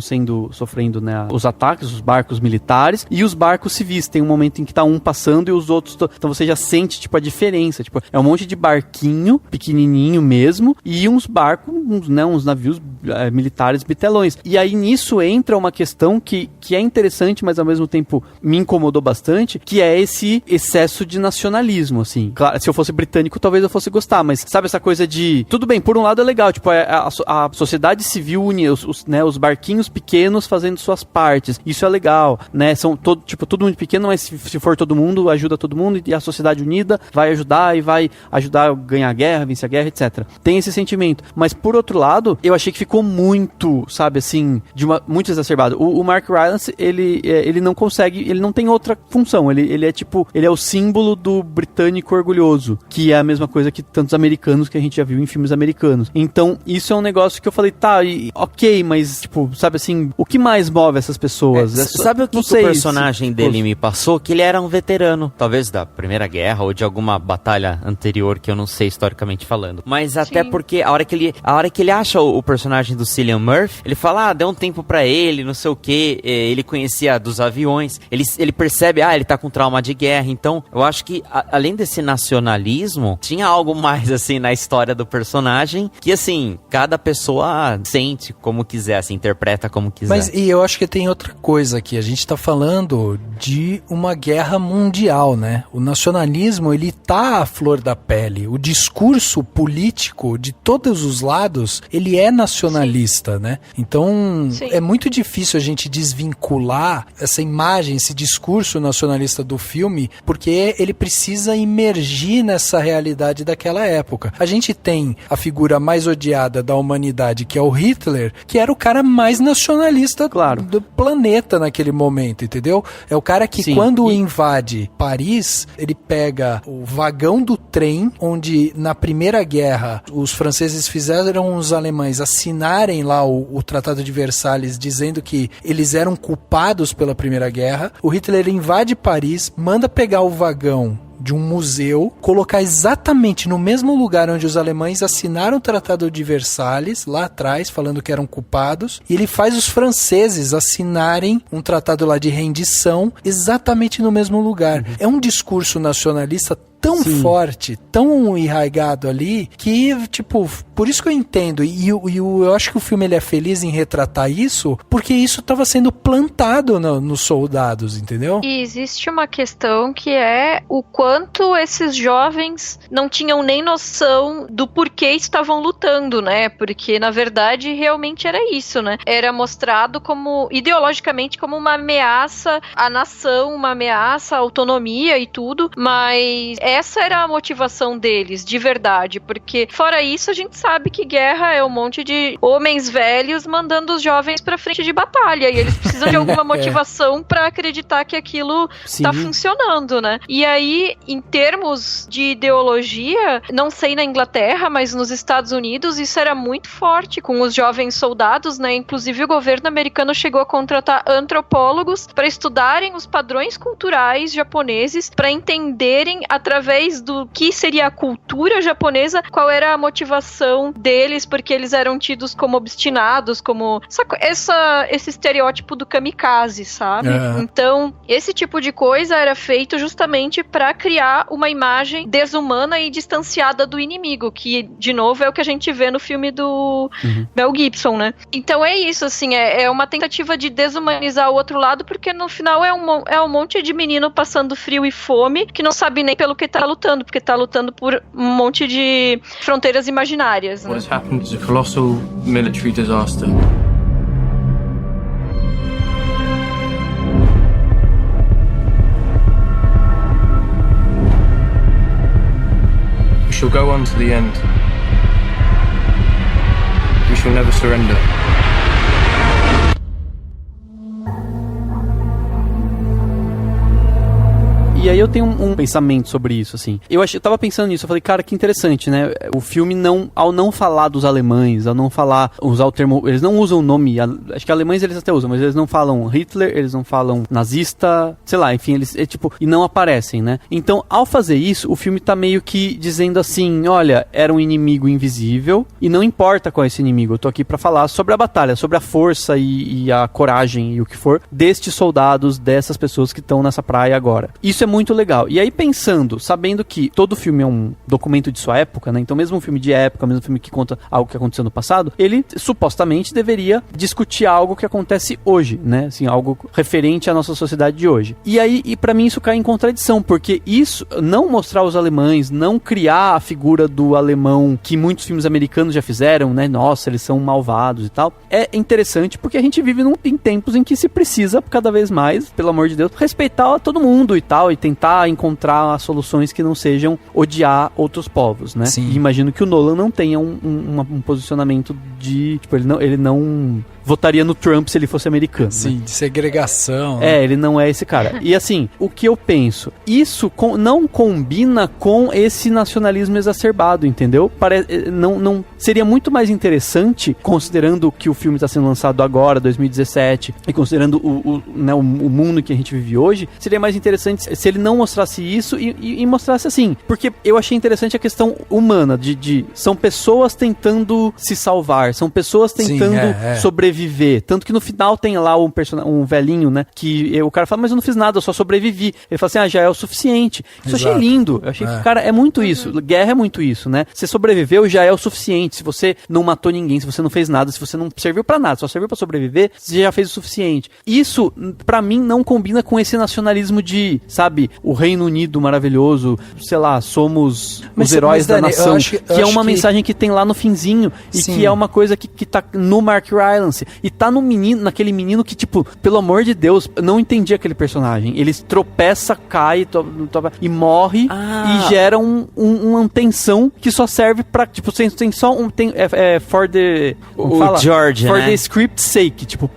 sofrendo, né, os ataques, os barcos militares, e os barcos civis. Tem um momento em que tá um passando e os outros... Então você já sente, tipo, a diferença. Tipo, é um monte de barquinho, pequenininho mesmo, e uns barcos, uns navios militares bitelões. E aí nisso entra uma questão que é interessante, mas ao mesmo tempo me incomodou bastante, que é esse excesso de nacionalismo, assim. Claro, se eu fosse britânico, talvez eu fosse gostar, mas sabe essa coisa de... Tudo bem, por um lado é legal, tipo, a sociedade civil une os barquinhos pequenos fazendo suas partes. Isso é legal, né? São todo mundo pequeno, mas se for todo mundo, ajuda todo mundo, e a sociedade unida vai ajudar e vai ajudar a ganhar a guerra, vencer a guerra, etc. Tem esse sentimento. Mas por outro lado, eu achei que ficou muito, sabe, assim, muito exacerbado. O Mark Rylance, ele não consegue, ele não tem outra função. Ele é o símbolo do britânico orgulhoso, que é a mesma coisa que tantos americanos que a gente já viu em filmes americanos. Então, isso é um negócio que eu falei, tá, ok, mas, tipo, sabe assim, o que mais move essas pessoas? Sabe o que o personagem dele me passou? Que ele era um veterano, talvez da Primeira Guerra ou de alguma batalha anterior que eu não sei historicamente falando. Mas até porque a hora que ele acha o personagem do Cillian Murphy, ele fala, deu um tempo pra ele, não sei o que, ele conhecia dos aviões, ele percebe, ele tá com trauma de guerra. Então, eu acho que além desse nacionalismo, tinha algo mais, assim, na história do personagem, que, assim, cada pessoa sente como quiser, assim, interpreta como quiser. Mas, e eu acho que tem outra coisa aqui, a gente tá falando de uma guerra mundial, né? O nacionalismo, ele tá à flor da pele, o discurso político de todos os lados, ele é nacionalista, né? Então, é muito difícil a gente desvincular essa imagem, esse discurso nacionalista do filme, porque ele precisa imergir nessa realidade daquela época. A gente tem a figura mais odiada da humanidade, que é o Hitler, que era o cara mais nacionalista do planeta naquele momento, entendeu? É o cara que quando invade Paris, ele pega o vagão do trem, onde na Primeira Guerra os franceses fizeram os alemães assinarem lá o Tratado de Versalhes, dizendo que eles eram culpados pela Primeira Guerra. O Hitler invade Paris, manda pegar o vagão de um museu, colocar exatamente no mesmo lugar onde os alemães assinaram o Tratado de Versalhes, lá atrás, falando que eram culpados, e ele faz os franceses assinarem um tratado lá de rendição, exatamente no mesmo lugar. É um discurso nacionalista tão forte, tão enraigado ali, que, tipo, por isso que eu entendo. E eu acho que o filme ele é feliz em retratar isso, porque isso estava sendo plantado nos soldados, entendeu? E existe uma questão que é o quanto esses jovens não tinham nem noção do porquê estavam lutando, né? Porque, na verdade, realmente era isso, né? Era mostrado como, ideologicamente, como uma ameaça à nação, uma ameaça à autonomia e tudo, mas essa era a motivação deles, de verdade, porque fora isso a gente sabe que guerra é um monte de homens velhos mandando os jovens pra frente de batalha, e eles precisam de alguma motivação pra acreditar que aquilo tá funcionando, né? E aí, em termos de ideologia, não sei na Inglaterra, mas nos Estados Unidos isso era muito forte com os jovens soldados, né? Inclusive o governo americano chegou a contratar antropólogos para estudarem os padrões culturais japoneses, para entenderem através do que seria a cultura japonesa, qual era a motivação deles, porque eles eram tidos como obstinados, como esse estereótipo do kamikaze, sabe? Então, esse tipo de coisa era feito justamente para criar uma imagem desumana e distanciada do inimigo, que, de novo, é o que a gente vê no filme do Mel Gibson, né? Então é isso, assim, é uma tentativa de desumanizar o outro lado, porque no final é um monte de menino passando frio e fome, que não sabe nem pelo que tá lutando, porque tá lutando por um monte de fronteiras imaginárias, né? What has happened is a colossal military disaster. We shall go on to the end. We shall never surrender. E aí eu tenho um pensamento sobre isso, assim. Eu tava pensando nisso, eu falei, cara, que interessante, né? O filme, ao não falar dos alemães, ao não usar o termo, eles não usam o nome, acho que alemães eles até usam, mas eles não falam Hitler, eles não falam nazista, sei lá, enfim, eles, e não aparecem, né? Então, ao fazer isso, o filme tá meio que dizendo assim, olha, era um inimigo invisível, e não importa qual é esse inimigo, eu tô aqui pra falar sobre a batalha, sobre a força e a coragem e o que for, destes soldados, dessas pessoas que estão nessa praia agora. Isso é muito legal. E aí pensando, sabendo que todo filme é um documento de sua época, né? Então mesmo um filme de época, mesmo um filme que conta algo que aconteceu no passado, ele supostamente deveria discutir algo que acontece hoje, né? Assim, algo referente à nossa sociedade de hoje. E aí, pra mim isso cai em contradição, porque isso, não mostrar os alemães, não criar a figura do alemão que muitos filmes americanos já fizeram, né? Nossa, eles são malvados e tal. É interessante porque a gente vive em tempos em que se precisa cada vez mais, pelo amor de Deus, respeitar todo mundo e tal, e tentar encontrar soluções que não sejam odiar outros povos, né? Sim. E imagino que o Nolan não tenha um posicionamento de... Tipo, ele não votaria no Trump se ele fosse americano. Sim, né? De segregação. Né? Ele não é esse cara. E assim, o que eu penso, isso não combina com esse nacionalismo exacerbado, entendeu? Não seria muito mais interessante, considerando que o filme está sendo lançado agora, 2017, e considerando o mundo que a gente vive hoje, seria mais interessante se ele não mostrasse isso e mostrasse assim. Porque eu achei interessante a questão humana, são pessoas tentando se salvar, são pessoas tentando sobreviver. Tanto que no final tem lá um velhinho, né? Que o cara fala, mas eu não fiz nada, eu só sobrevivi. Ele fala assim, já é o suficiente. Isso eu achei lindo. Eu achei que, cara, é muito isso. Guerra é muito isso, né? Você sobreviveu já é o suficiente. Se você não matou ninguém, se você não fez nada, se você não serviu pra nada, só serviu pra sobreviver, você já fez o suficiente. Isso, pra mim, não combina com esse nacionalismo de, sabe, o Reino Unido maravilhoso, sei lá, somos os heróis da nação. Que é uma mensagem que tem lá no finzinho e que é uma coisa que tá no Mark Rylance. E tá naquele menino que, tipo, pelo amor de Deus, não entendi aquele personagem. Ele tropeça, cai e morre e gera uma tensão que só serve pra, tipo, tem só for the... George, for né? the script's sake, tipo,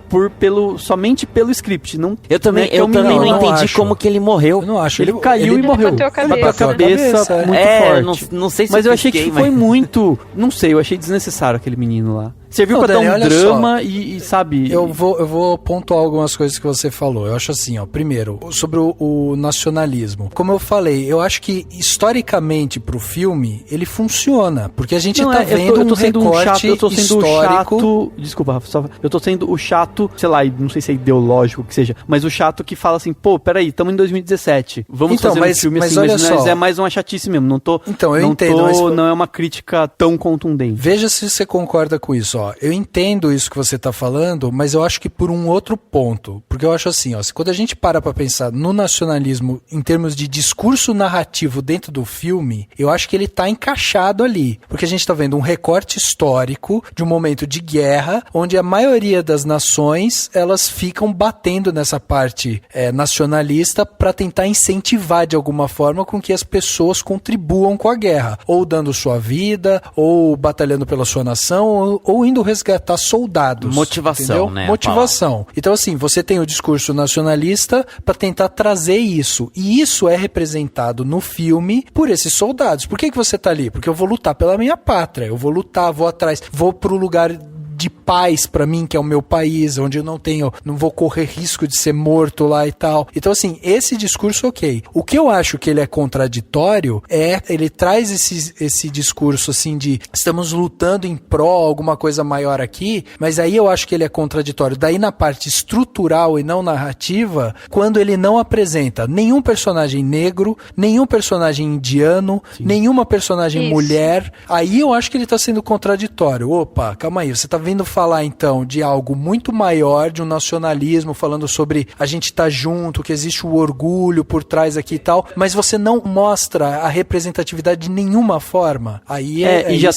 somente pelo script. Não, eu também não entendi como que ele morreu. Eu não acho. Ele caiu e morreu. Bateu a cabeça muito forte. Não sei se mas eu achei que foi muito... Não sei, eu achei desnecessário aquele menino lá. Serviu pra dar um drama e, sabe... Eu vou pontuar algumas coisas que você falou. Eu acho assim, ó. Primeiro, sobre o nacionalismo. Como eu falei, eu acho que historicamente pro filme, ele funciona. Porque a gente vendo um recorte histórico... Desculpa, Rafa, só... Eu tô sendo o chato, sei lá, não sei se é ideológico o que seja, mas o chato que fala assim, pô, peraí, estamos em 2017. Vamos fazer um filme assim, mas é mais uma chatice mesmo. Não tô... Então, eu entendo. Não é uma crítica tão contundente. Veja se você concorda com isso, ó. Eu entendo isso que você tá falando, mas eu acho que por um outro ponto. Porque eu acho assim, ó, quando a gente para pra pensar no nacionalismo em termos de discurso narrativo dentro do filme, eu acho que ele tá encaixado ali. Porque a gente tá vendo um recorte histórico de um momento de guerra, onde a maioria das nações, elas ficam batendo nessa parte nacionalista pra tentar incentivar de alguma forma com que as pessoas contribuam com a guerra. Ou dando sua vida, ou batalhando pela sua nação, ou indo resgatar soldados. Motivação, entendeu? né? Motivação. Então, assim, você tem o discurso nacionalista para tentar trazer isso. E isso é representado no filme por esses soldados. Por que você tá ali? Porque eu vou lutar pela minha pátria. Eu vou lutar, vou atrás, vou pro lugar de paz pra mim, que é o meu país, onde eu não vou correr risco de ser morto lá e tal. Então, assim, esse discurso, ok. O que eu acho que ele é contraditório ele traz esse discurso, assim, de estamos lutando em pró alguma coisa maior aqui, mas aí eu acho que ele é contraditório. Daí na parte estrutural e não narrativa, quando ele não apresenta nenhum personagem negro, nenhum personagem indiano, nenhuma personagem mulher, aí eu acho que ele tá sendo contraditório. Opa, calma aí, você tá vindo falar então de algo muito maior, de um nacionalismo, falando sobre a gente tá junto, que existe o orgulho por trás aqui e tal, mas você não mostra a representatividade de nenhuma forma. Aí e já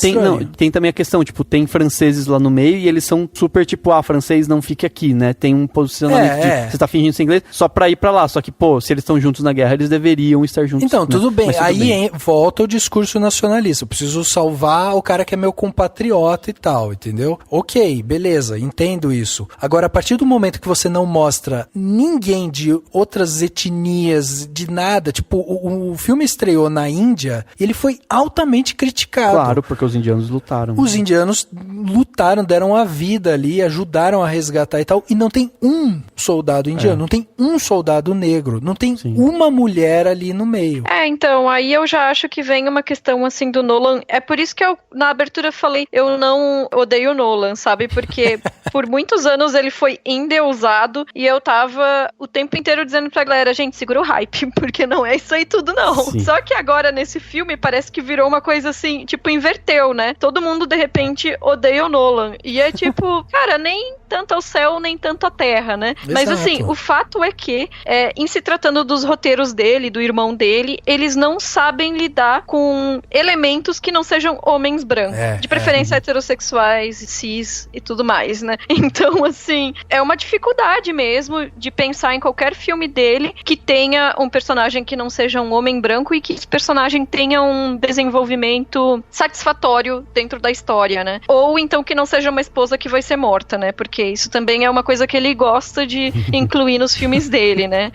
tem também a questão, tipo, tem franceses lá no meio e eles são super tipo, francês não fique aqui, né? Tem um posicionamento de você tá fingindo ser inglês só pra ir pra lá, só que, pô, se eles estão juntos na guerra, eles deveriam estar juntos. Então, né? tudo bem, aí volta o discurso nacionalista, eu preciso salvar o cara que é meu compatriota e tal, entendeu? Ok, beleza, entendo isso. Agora, a partir do momento que você não mostra ninguém de outras etnias, de nada, tipo, o filme estreou na Índia e ele foi altamente criticado. Claro, porque os indianos lutaram. Os indianos lutaram, deram a vida ali, ajudaram a resgatar e tal, e não tem um soldado indiano, não tem um soldado negro, não tem uma mulher ali no meio. Então, aí eu já acho que vem uma questão, assim, do Nolan. É por isso que eu, na abertura, falei, eu não odeio o Nolan, sabe? Porque por muitos anos ele foi endeusado e eu tava o tempo inteiro dizendo pra galera, gente, segura o hype, porque não é isso aí tudo, não. Sim. Só que agora, nesse filme, parece que virou uma coisa assim, tipo, inverteu, né? Todo mundo, de repente, odeia o Nolan. E é tipo, cara, nem tanto ao céu, nem tanto à terra, né? Exato. Mas assim, o fato é que, em se tratando dos roteiros dele, do irmão dele, eles não sabem lidar com elementos que não sejam homens brancos. De preferência heterossexuais, cis e tudo mais, né? Então, assim, é uma dificuldade mesmo de pensar em qualquer filme dele que tenha um personagem que não seja um homem branco e que esse personagem tenha um desenvolvimento satisfatório dentro da história, né? Ou então que não seja uma esposa que vai ser morta, né? Porque isso também é uma coisa que ele gosta de incluir nos filmes dele, né?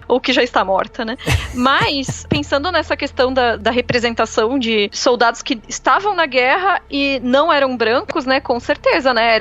Ou que já está morta, né? Mas, pensando nessa questão da representação de soldados que estavam na guerra e não eram brancos, né? Com certeza, né?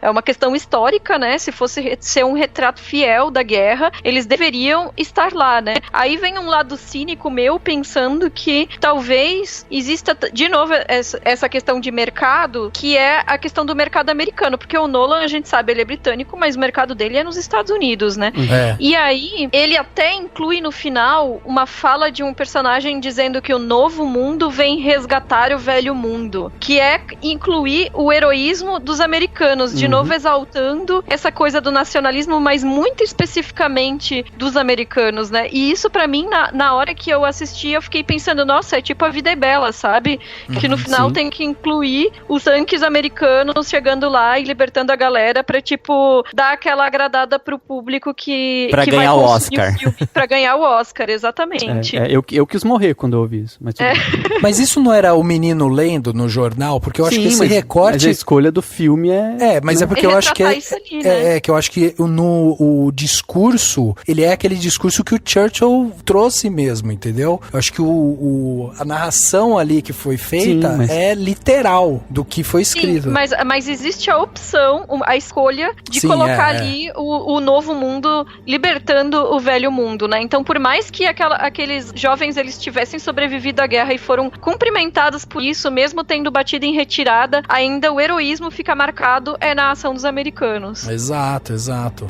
É uma questão histórica, né? Se fosse ser um retrato fiel da guerra, eles deveriam estar lá, né? Aí vem um lado cínico meu pensando que talvez exista, de novo, essa questão de mercado, que é a questão do mercado americano, porque o Nolan, a gente sabe, ele é britânico, mas o mercado dele é nos Estados Unidos, né? E aí, ele até inclui no final uma fala de um personagem dizendo que o novo mundo vem resgatar o velho mundo, que é incluir o heroísmo dos americanos, de novo exaltando essa coisa do nacionalismo, mas muito especificamente dos americanos, né? E isso pra mim, na hora que eu assisti, eu fiquei pensando, nossa, é tipo A Vida é Bela, sabe? Que no final tem que incluir os tanques americanos chegando lá e libertando da galera pra, tipo, dar aquela agradada pro público que pra ganhar vai o consumir Oscar. o filme, pra ganhar o Oscar, exatamente. Eu quis morrer quando eu ouvi isso. Mas, mas isso não era o menino lendo no jornal? Porque eu acho que esse recorte... Mas a escolha do filme mas é porque eu acho que ali, né? que eu acho que o discurso, ele é aquele discurso que o Churchill trouxe mesmo, entendeu? Eu acho que a narração ali que foi feita é literal do que foi escrito. Sim, mas existe a opção, a escolha de colocar ali o novo mundo libertando o velho mundo, né? Então, por mais que aqueles jovens eles tivessem sobrevivido à guerra e foram cumprimentados por isso, mesmo tendo batido em retirada, ainda o heroísmo fica marcado na ação dos americanos. Exato.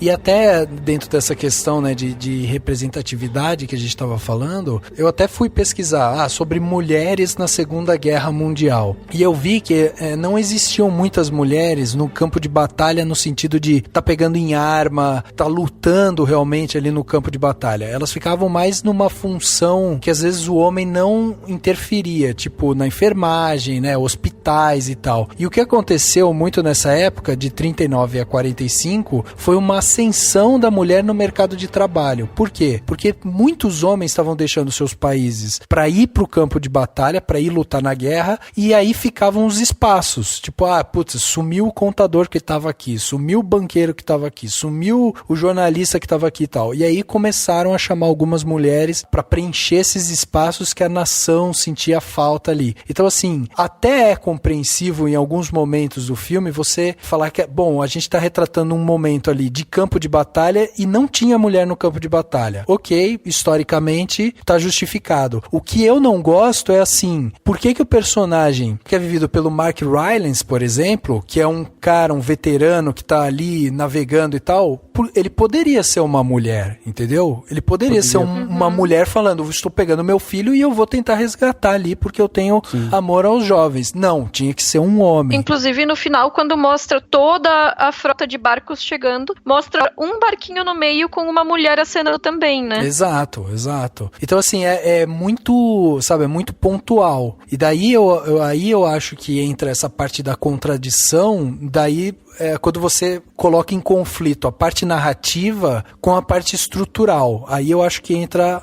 E até dentro dessa questão, né, de representatividade que a gente estava falando, eu até fui pesquisar sobre mulheres na Segunda Guerra Mundial. E eu vi que não existiam muitas mulheres no campo de batalha no sentido de tá pegando em arma, tá lutando realmente ali no campo de batalha. Elas ficavam mais numa função que às vezes o homem não interferia, tipo na enfermagem, né, hospitais e tal. E o que aconteceu muito nessa época, de 39 a 45, foi uma ascensão da mulher no mercado de trabalho. Por quê? Porque muitos homens estavam deixando seus países para ir pro campo de batalha, para ir lutar na guerra, e aí ficavam os espaços. Tipo, sumiu o contador que estava aqui, sumiu o banqueiro que estava aqui, sumiu o jornalista que estava aqui e tal. E aí começaram a chamar algumas mulheres para preencher esses espaços que a nação sentia falta ali. Então, assim, até é compreensível em alguns momentos do filme você falar que, a gente tá retratando um momento ali de campo de batalha e não tinha mulher no campo de batalha. Ok, historicamente tá justificado. O que eu não gosto é assim, por que o personagem que é vivido pelo Mark Rylance, por exemplo, que é um veterano que tá ali navegando e tal, ele poderia ser uma mulher, entendeu? Ele poderia ser uma mulher falando, estou pegando meu filho e eu vou tentar resgatar ali porque eu tenho amor aos jovens. Não, tinha que ser um homem. Inclusive no final, quando mostra toda a frota de barcos chegando, mostra um barquinho no meio com uma mulher acenando também, né? Exato. Então, assim, é muito, sabe, é muito pontual. E daí eu acho que entra essa parte da contradição, daí quando você coloca em conflito a parte narrativa com a parte estrutural. Aí eu acho que entra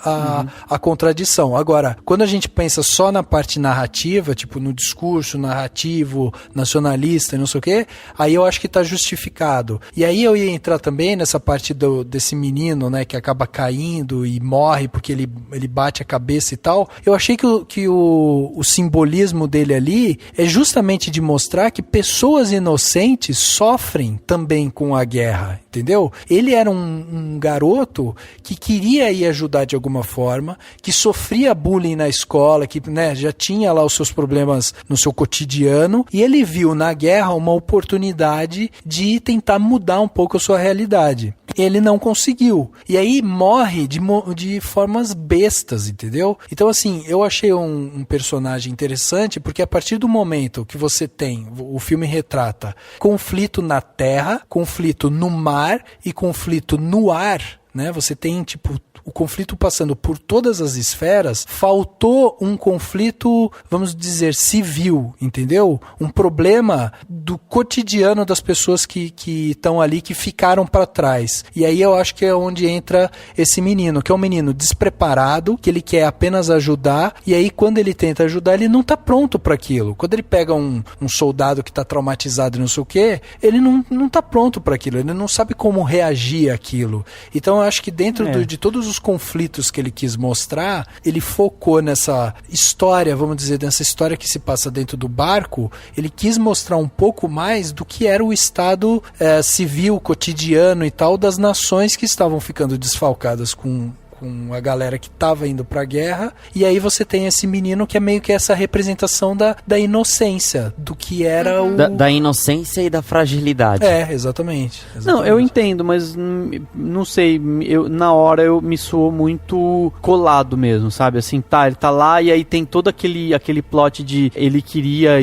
a contradição. Agora, quando a gente pensa só na parte narrativa, tipo no discurso narrativo, nacionalista e não sei o quê, aí eu acho que tá justificado. E aí eu ia entrar também nessa parte desse menino, né, que acaba caindo e morre porque ele bate a cabeça e tal. Eu achei que o simbolismo dele ali é justamente de mostrar que pessoas inocentes sofrem também com a guerra, entendeu? Ele era um garoto que queria ir ajudar de alguma forma, que sofria bullying na escola, que, né, já tinha lá os seus problemas no seu cotidiano, e ele viu na guerra uma oportunidade de tentar mudar um pouco a sua realidade. Ele não conseguiu. E aí morre de formas bestas, entendeu? Então, assim, eu achei um personagem interessante, porque a partir do momento que você tem, o filme retrata conflito na terra, conflito no mar e conflito no ar, né? Você tem, tipo, o conflito passando por todas as esferas. Faltou um conflito, vamos dizer, civil, entendeu? Um problema do cotidiano das pessoas que estão ali, que ficaram para trás. E aí eu acho que é onde entra esse menino, que é um menino despreparado, que ele quer apenas ajudar, e aí quando ele tenta ajudar, ele não tá pronto para aquilo. Quando ele pega um soldado que tá traumatizado e não sei o quê, ele não tá pronto para aquilo, ele não sabe como reagir àquilo. Então eu acho que dentro de todos os conflitos que ele quis mostrar, ele focou nessa história, vamos dizer, nessa história que se passa dentro do barco. Ele quis mostrar um pouco mais do que era o estado civil, cotidiano e tal, das nações que estavam ficando desfalcadas com a galera que estava indo pra guerra. E aí você tem esse menino que é meio que essa representação da inocência, do que era da inocência e da fragilidade. Exatamente. Não, eu entendo, mas não sei, na hora eu me soou muito colado mesmo, sabe? Assim, ele tá lá e aí tem todo aquele plot de ele queria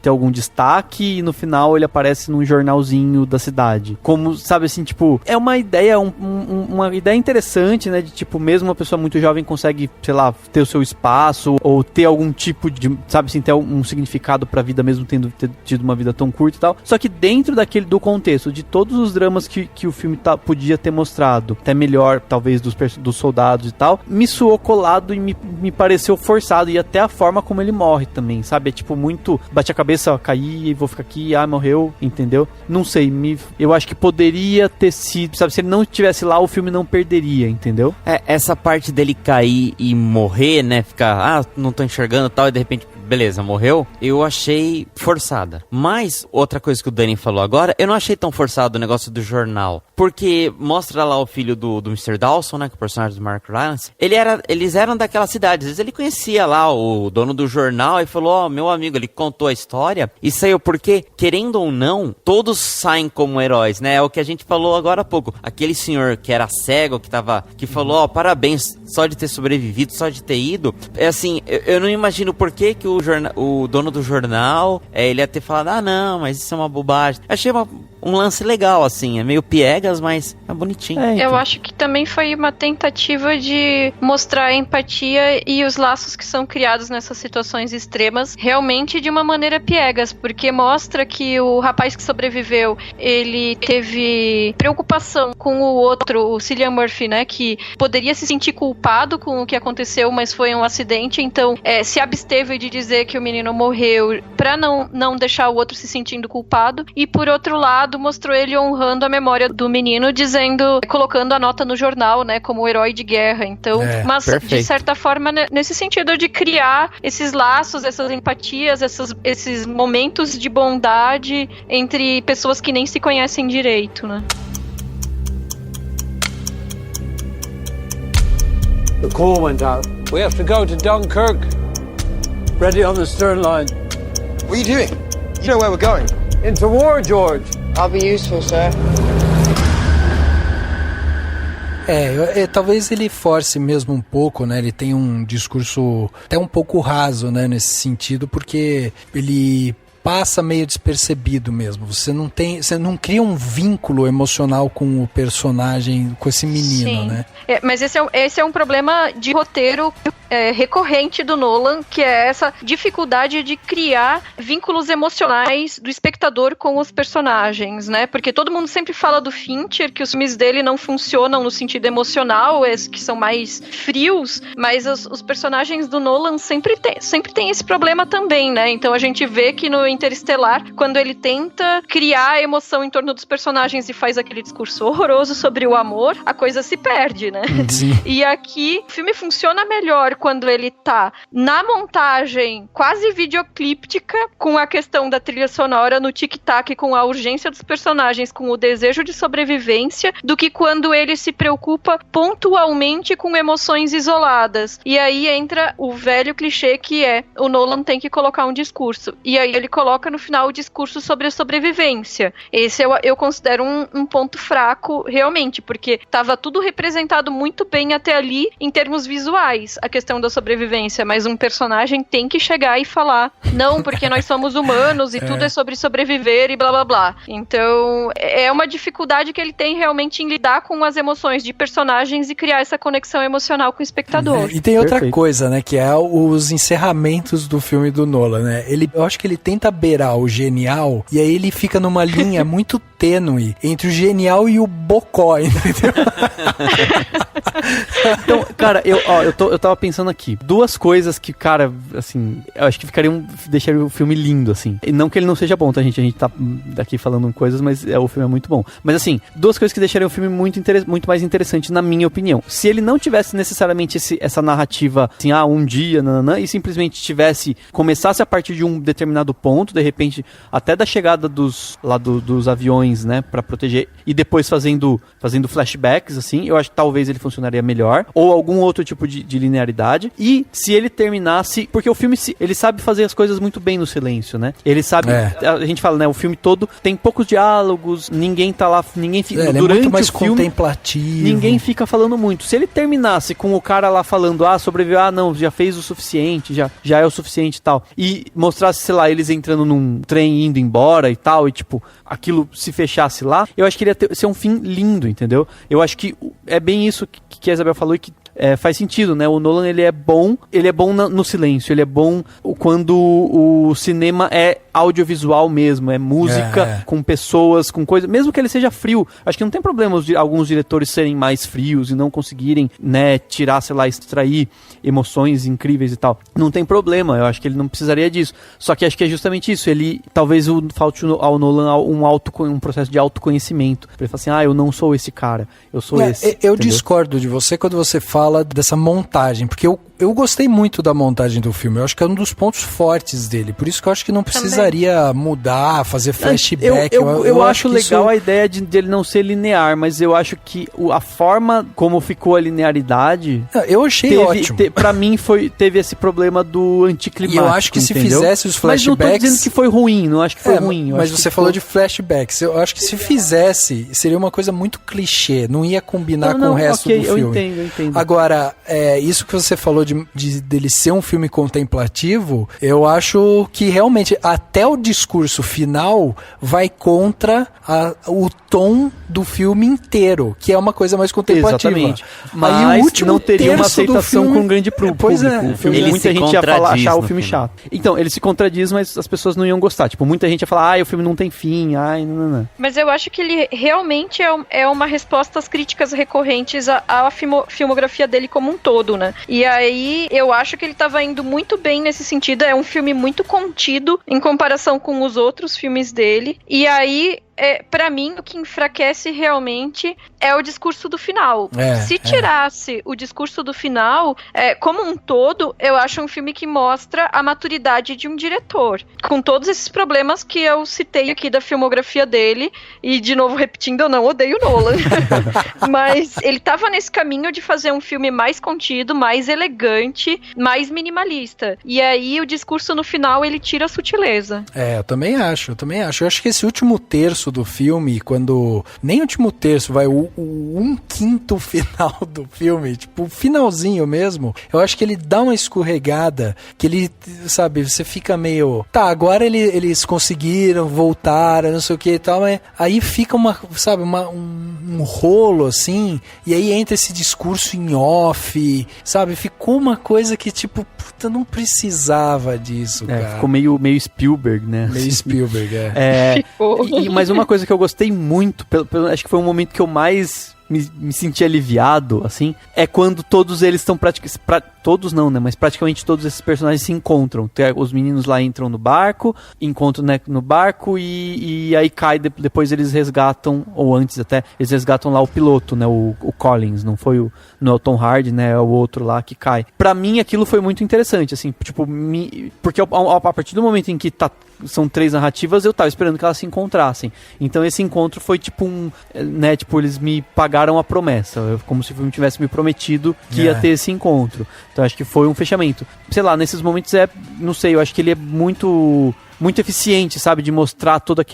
ter algum destaque e no final ele aparece num jornalzinho da cidade. Como, sabe, assim, tipo, é uma ideia, uma ideia interessante, interessante, né? De tipo, mesmo uma pessoa muito jovem consegue, sei lá, ter o seu espaço ou ter algum tipo de, sabe assim, ter um significado pra vida mesmo tendo tido uma vida tão curta e tal. Só que dentro do contexto de todos os dramas que o filme podia ter mostrado, até melhor, talvez, dos soldados e tal, me soou colado e me pareceu forçado. E até a forma como ele morre também, sabe? É tipo muito, bate a cabeça, ó, caí, vou ficar aqui, morreu, entendeu? Não sei, eu acho que poderia ter sido, sabe? Se ele não estivesse lá, o filme não perderia, entendeu? Essa parte dele cair e morrer, né? Ficar, não tô enxergando e tal, e de repente, beleza, morreu, eu achei forçada. Mas, outra coisa que o Dani falou agora, eu não achei tão forçado o negócio do jornal. Porque mostra lá o filho do Mr. Dawson, né, que é o personagem do Mark Rylance. Eles eram daquela cidade, às vezes ele conhecia lá o dono do jornal e falou, meu amigo, ele contou a história e saiu, porque, querendo ou não, todos saem como heróis, né? É o que a gente falou agora há pouco. Aquele senhor que era cego, que falou, parabéns, só de ter sobrevivido, só de ter ido. É assim, eu não imagino por que o dono do jornal, ele ia ter falado, não, mas isso é uma bobagem. Achei um lance legal, assim, é meio piegas, mas é bonitinho. Então. Eu acho que também foi uma tentativa de mostrar a empatia e os laços que são criados nessas situações extremas, realmente de uma maneira piegas, porque mostra que o rapaz que sobreviveu, ele teve preocupação com o outro, o Cillian Murphy, né, que poderia se sentir culpado com o que aconteceu, mas foi um acidente, então se absteve de dizer que o menino morreu pra não deixar o outro se sentindo culpado, e por outro lado mostrou ele honrando a memória do menino, colocando a nota no jornal, né, como herói de guerra. Então, mas perfeito. De certa forma, nesse sentido de criar esses laços, essas empatias, esses momentos de bondade entre pessoas que nem se conhecem direito, né? The call went out. We have to go to Dunkirk. Ready on the stern line. What are you doing? You know where we're going. Into war, George. I'll be useful, sir. Talvez ele force mesmo um pouco, né? Ele tem um discurso até um pouco raso, né? Nesse sentido, porque ele passa meio despercebido mesmo. Você não cria um vínculo emocional com o personagem, com esse menino, né? Mas esse é um problema de roteiro recorrente do Nolan, que é essa dificuldade de criar vínculos emocionais do espectador com os personagens, né? Porque todo mundo sempre fala do Fincher, que os filmes dele não funcionam no sentido emocional, que são mais frios, mas os personagens do Nolan sempre tem esse problema também, né? Então a gente vê que no Interestelar, quando ele tenta criar emoção em torno dos personagens e faz aquele discurso horroroso sobre o amor, a coisa se perde, né? Sim. E aqui o filme funciona melhor quando ele tá na montagem quase videoclíptica, com a questão da trilha sonora no tic-tac, com a urgência dos personagens, com o desejo de sobrevivência, do que quando ele se preocupa pontualmente com emoções isoladas. E aí entra o velho clichê que o Nolan tem que colocar um discurso. E aí ele coloca no final o discurso sobre a sobrevivência. Esse eu considero um ponto fraco, realmente, porque tava tudo representado muito bem até ali em termos visuais, a questão da sobrevivência, mas um personagem tem que chegar e falar, não, porque nós somos humanos e tudo é sobre sobreviver e blá blá blá. Então, é uma dificuldade que ele tem realmente em lidar com as emoções de personagens e criar essa conexão emocional com o espectador. E tem outra coisa, né, que é os encerramentos do filme do Nolan, né? Eu acho que ele tenta beirar o genial e aí ele fica numa linha muito tênue entre o genial e o bocó, entendeu? Então, cara, eu tava pensando aqui, duas coisas que, cara, assim, eu acho que deixariam o filme lindo, assim. E não que ele não seja bom, tá, gente? A gente tá daqui falando coisas, mas o filme é muito bom. Mas, assim, duas coisas que deixariam o filme muito mais interessante, na minha opinião. Se ele não tivesse necessariamente essa narrativa, assim, um dia, e simplesmente começasse a partir de um determinado ponto, de repente, até da chegada dos aviões, né, pra proteger, e depois fazendo flashbacks, assim, eu acho que talvez ele funcionaria melhor, ou algum outro tipo de linearidade, verdade. E se ele terminasse... Porque o filme, ele sabe fazer as coisas muito bem no silêncio, né? Ele sabe... A gente fala, né? O filme todo tem poucos diálogos, ninguém tá lá... Ninguém fica... Ele durante é muito mais o filme, contemplativo. Ninguém fica falando muito. Se ele terminasse com o cara lá falando, sobreviveu, não, já fez o suficiente, já é o suficiente e tal. E mostrasse, sei lá, eles entrando num trem indo embora e tal, e tipo, aquilo se fechasse lá, eu acho que ele ia ser um fim lindo, entendeu? Eu acho que é bem isso que a Isabel falou e que faz sentido, né? O Nolan, ele é bom no silêncio, ele é bom quando o cinema é audiovisual mesmo, é música com pessoas, com coisa, mesmo que ele seja frio. Acho que não tem problema alguns diretores serem mais frios e não conseguirem, né, tirar, sei lá, extrair emoções incríveis e tal. Não tem problema, eu acho que ele não precisaria disso. Só que acho que é justamente isso, ele, talvez falte ao Nolan um processo de autoconhecimento. Pra ele falar assim, eu não sou esse cara, eu sou esse. Eu discordo de você quando você fala dessa montagem, porque eu gostei muito da montagem do filme, eu acho que é um dos pontos fortes dele, por isso que eu acho que não precisaria mudar, fazer flashback. Eu acho legal a ideia de ele não ser linear, mas eu acho que a forma como ficou a linearidade... Eu achei ótimo. Pra mim teve esse problema do anticlimático. E eu acho que se fizesse os flashbacks... Mas não tô dizendo que foi ruim, não acho que foi ruim. Mas você falou de flashbacks, eu acho que se fizesse, seria uma coisa muito clichê, não ia combinar com o resto do filme. Eu entendo. Agora, isso que você falou dele ser um filme contemplativo, eu acho que realmente até o discurso final vai contra o tom do filme inteiro, que é uma coisa mais contemplativa. Exatamente. Mas não teria uma aceitação com um grande público. Pois é. Muita gente ia achar o filme chato. Então, ele se contradiz, mas as pessoas não iam gostar. Tipo, muita gente ia falar, o filme não tem fim, não. Mas eu acho que ele realmente é uma resposta às críticas recorrentes à filmografia dele como um todo, né? E aí, eu acho que ele tava indo muito bem nesse sentido. É um filme muito contido em comparação com os outros filmes dele. E aí, pra mim, o que enfraquece realmente é o discurso do final. Se tirasse o discurso do final, como um todo, eu acho um filme que mostra a maturidade de um diretor. Com todos esses problemas que eu citei aqui da filmografia dele, e de novo repetindo, eu não odeio Nolan. Mas ele tava nesse caminho de fazer um filme mais contido, mais elegante, mais minimalista. E aí o discurso no final, ele tira a sutileza. Eu também acho. Eu acho que esse último terço do filme, quando... Nem o último terço, vai o 1/5 final do filme, tipo, o finalzinho mesmo, eu acho que ele dá uma escorregada, que ele, sabe, você fica meio... Tá, agora eles conseguiram, voltaram, não sei o que e tal, mas aí fica um rolo, assim, e aí entra esse discurso em off, sabe? Ficou uma coisa que, tipo, puta, não precisava disso, cara. Ficou meio Spielberg, né? Meio Spielberg, Ficou. Mas uma coisa que eu gostei muito, acho que foi um momento que eu mais me senti aliviado, assim, é quando todos eles estão todos não, né, mas praticamente todos esses personagens se encontram. Os meninos lá entram no barco, encontram, né, no barco e aí cai, depois eles resgatam, ou antes até, eles resgatam lá o piloto, né, o Collins, não foi o Tom Hardy, né, é o outro lá que cai. Pra mim aquilo foi muito interessante, assim, tipo, porque a partir do momento em que são 3 narrativas, eu tava esperando que elas se encontrassem. Então esse encontro foi tipo né, tipo, eles me pagaram a promessa, como se o filme tivesse me prometido que ia ter esse encontro. Então acho que foi um fechamento. Sei lá, nesses momentos não sei, eu acho que ele é muito eficiente, sabe, de mostrar toda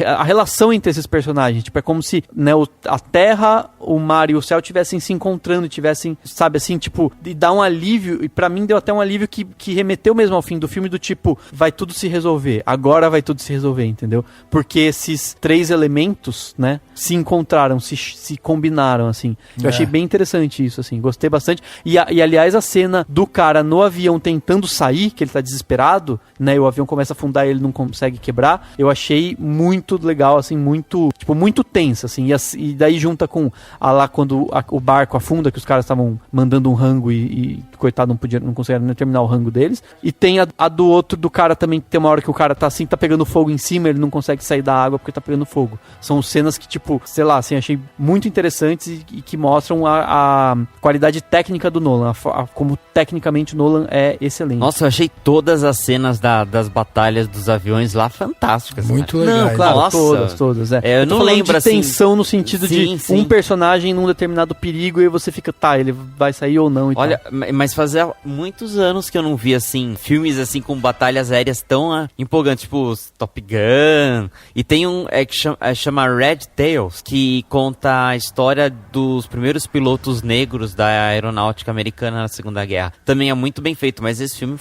a relação entre esses personagens, tipo, é como se, né, a terra, o mar e o céu tivessem se encontrando, tivessem, sabe, assim, tipo, e dá um alívio, e pra mim deu até um alívio que remeteu mesmo ao fim do filme, do tipo, vai tudo se resolver, agora vai tudo se resolver, entendeu? Porque esses 3 elementos, né, se encontraram, se combinaram, assim. Eu achei bem interessante isso, assim, gostei bastante, e aliás, a cena do cara no avião tentando sair, que ele tá desesperado, né, e o avião começa a afundar, ele não consegue quebrar, eu achei muito legal, assim, muito tensa, assim, e daí junta com lá quando o barco afunda, que os caras estavam mandando um rango e coitado, não conseguiram nem terminar o rango deles, e tem a do outro, do cara também, que tem uma hora que o cara tá assim, tá pegando fogo em cima, ele não consegue sair da água porque tá pegando fogo. São cenas que, tipo, sei lá, assim, achei muito interessantes e que mostram a qualidade técnica do Nolan, como tecnicamente o Nolan é excelente. Nossa, eu achei todas as cenas das batalhas dos aviões lá fantásticas. Muito legal. Não, claro, nossa, todas. eu não lembro de assim. tensão no sentido de um personagem personagem num determinado perigo e você fica, tá, ele vai sair ou não e Olha, tal. mas fazia muitos anos que eu não vi, assim, filmes, assim, com batalhas aéreas tão empolgantes, tipo Top Gun. E tem um que chama Red Tails, que conta a história dos primeiros pilotos negros da aeronáutica americana na Segunda Guerra. Também é muito bem feito, mas esse filme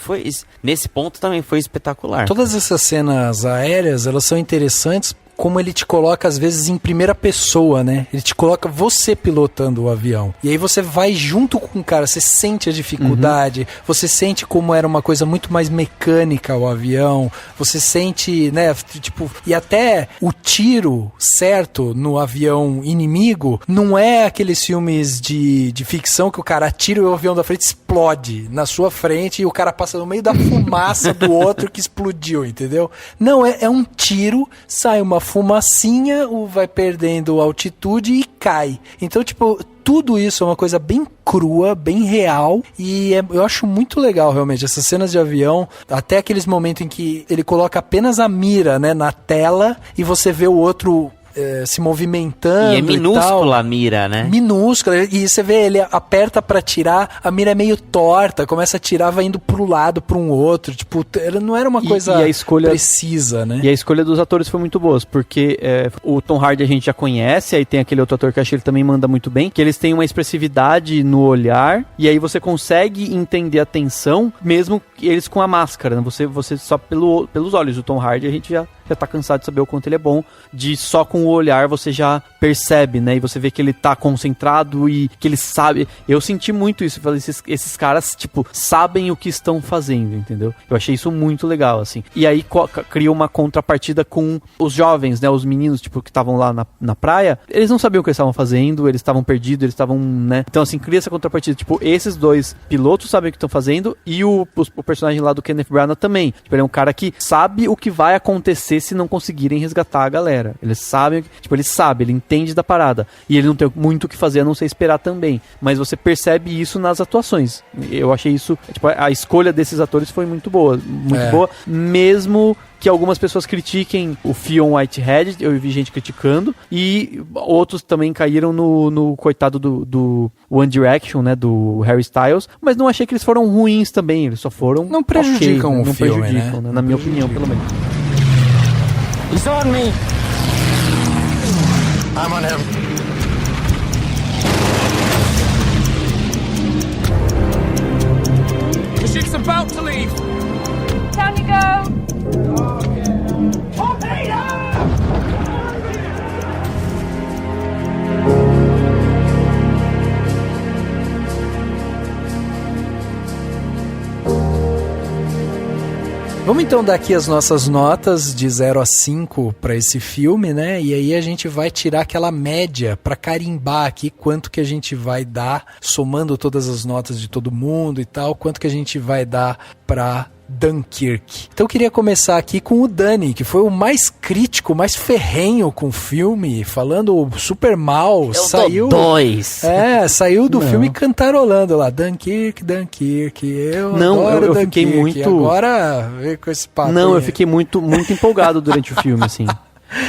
nesse ponto também foi espetacular. Todas essas cenas aéreas, elas são interessantes como ele te coloca, às vezes, em primeira pessoa, né? Ele te coloca você pilotando o avião. E aí você vai junto com o cara, você sente a dificuldade, você sente como era uma coisa muito mais mecânica o avião, você sente, né, tipo... E até o tiro certo no avião inimigo não é aqueles filmes de ficção que o cara atira e o avião da frente explode na sua frente e o cara passa no meio da fumaça do outro que explodiu, entendeu? Não, é um tiro, sai uma fumacinha, vai perdendo altitude e cai. Então, tipo, tudo isso é uma coisa bem crua, bem real, e eu acho muito legal, realmente, essas cenas de avião, até aqueles momentos em que ele coloca apenas a mira, né, na tela, e você vê o outro se movimentando. E é minúscula a mira, né? Minúscula. E você vê, ele aperta pra tirar, a mira é meio torta, começa a tirar, vai indo pro lado, pra um outro. Tipo, não era uma coisa a escolha, precisa, né? E a escolha dos atores foi muito boa, porque o Tom Hardy a gente já conhece, aí tem aquele outro ator que eu acho que ele também manda muito bem, que eles têm uma expressividade no olhar, e aí você consegue entender a tensão, mesmo eles com a máscara, né? Você só pelos olhos do Tom Hardy, a gente já tá cansado de saber o quanto ele é bom, de só com o olhar você já percebe, né, e você vê que ele tá concentrado e que ele sabe. Eu senti muito isso, falei, esses caras, tipo, sabem o que estão fazendo, entendeu? Eu achei isso muito legal, assim. E aí cria uma contrapartida com os jovens, né, os meninos, tipo, que estavam lá na praia, eles não sabiam o que eles estavam fazendo, eles estavam perdidos, eles estavam, né, então assim, cria essa contrapartida, tipo, esses dois pilotos sabem o que estão fazendo e o personagem lá do Kenneth Branagh também, tipo, ele é um cara que sabe o que vai acontecer se não conseguirem resgatar a galera. Eles sabem, tipo, ele entende da parada. E ele não tem muito o que fazer a não ser esperar também. Mas você percebe isso nas atuações. Eu achei isso, tipo, a escolha desses atores foi muito boa. Muito boa, mesmo que algumas pessoas critiquem o Fionn Whitehead, eu vi gente criticando, e outros também caíram no coitado do One Direction, né, do Harry Styles, mas não achei que eles foram ruins também, eles só foram... Não prejudicam okay, o não filme, prejudicam, né? Na minha opinião, pelo menos. He's on me. I'm on him. The ship's about to leave. Time to go. Vamos então dar aqui as nossas notas de 0 a 5 para esse filme, né? E aí a gente vai tirar aquela média para carimbar aqui quanto que a gente vai dar, somando todas as notas de todo mundo e tal, quanto que a gente vai dar para Dunkirk. Então eu queria começar aqui com o Dani, que foi o mais crítico, mais ferrenho com o filme, falando super mal. Saiu 2. Saiu do filme cantarolando lá, Dunkirk, eu adoro eu Dunkirk. Fiquei muito... Agora vem com esse papo. Não, aí. eu fiquei muito empolgado durante o filme, assim.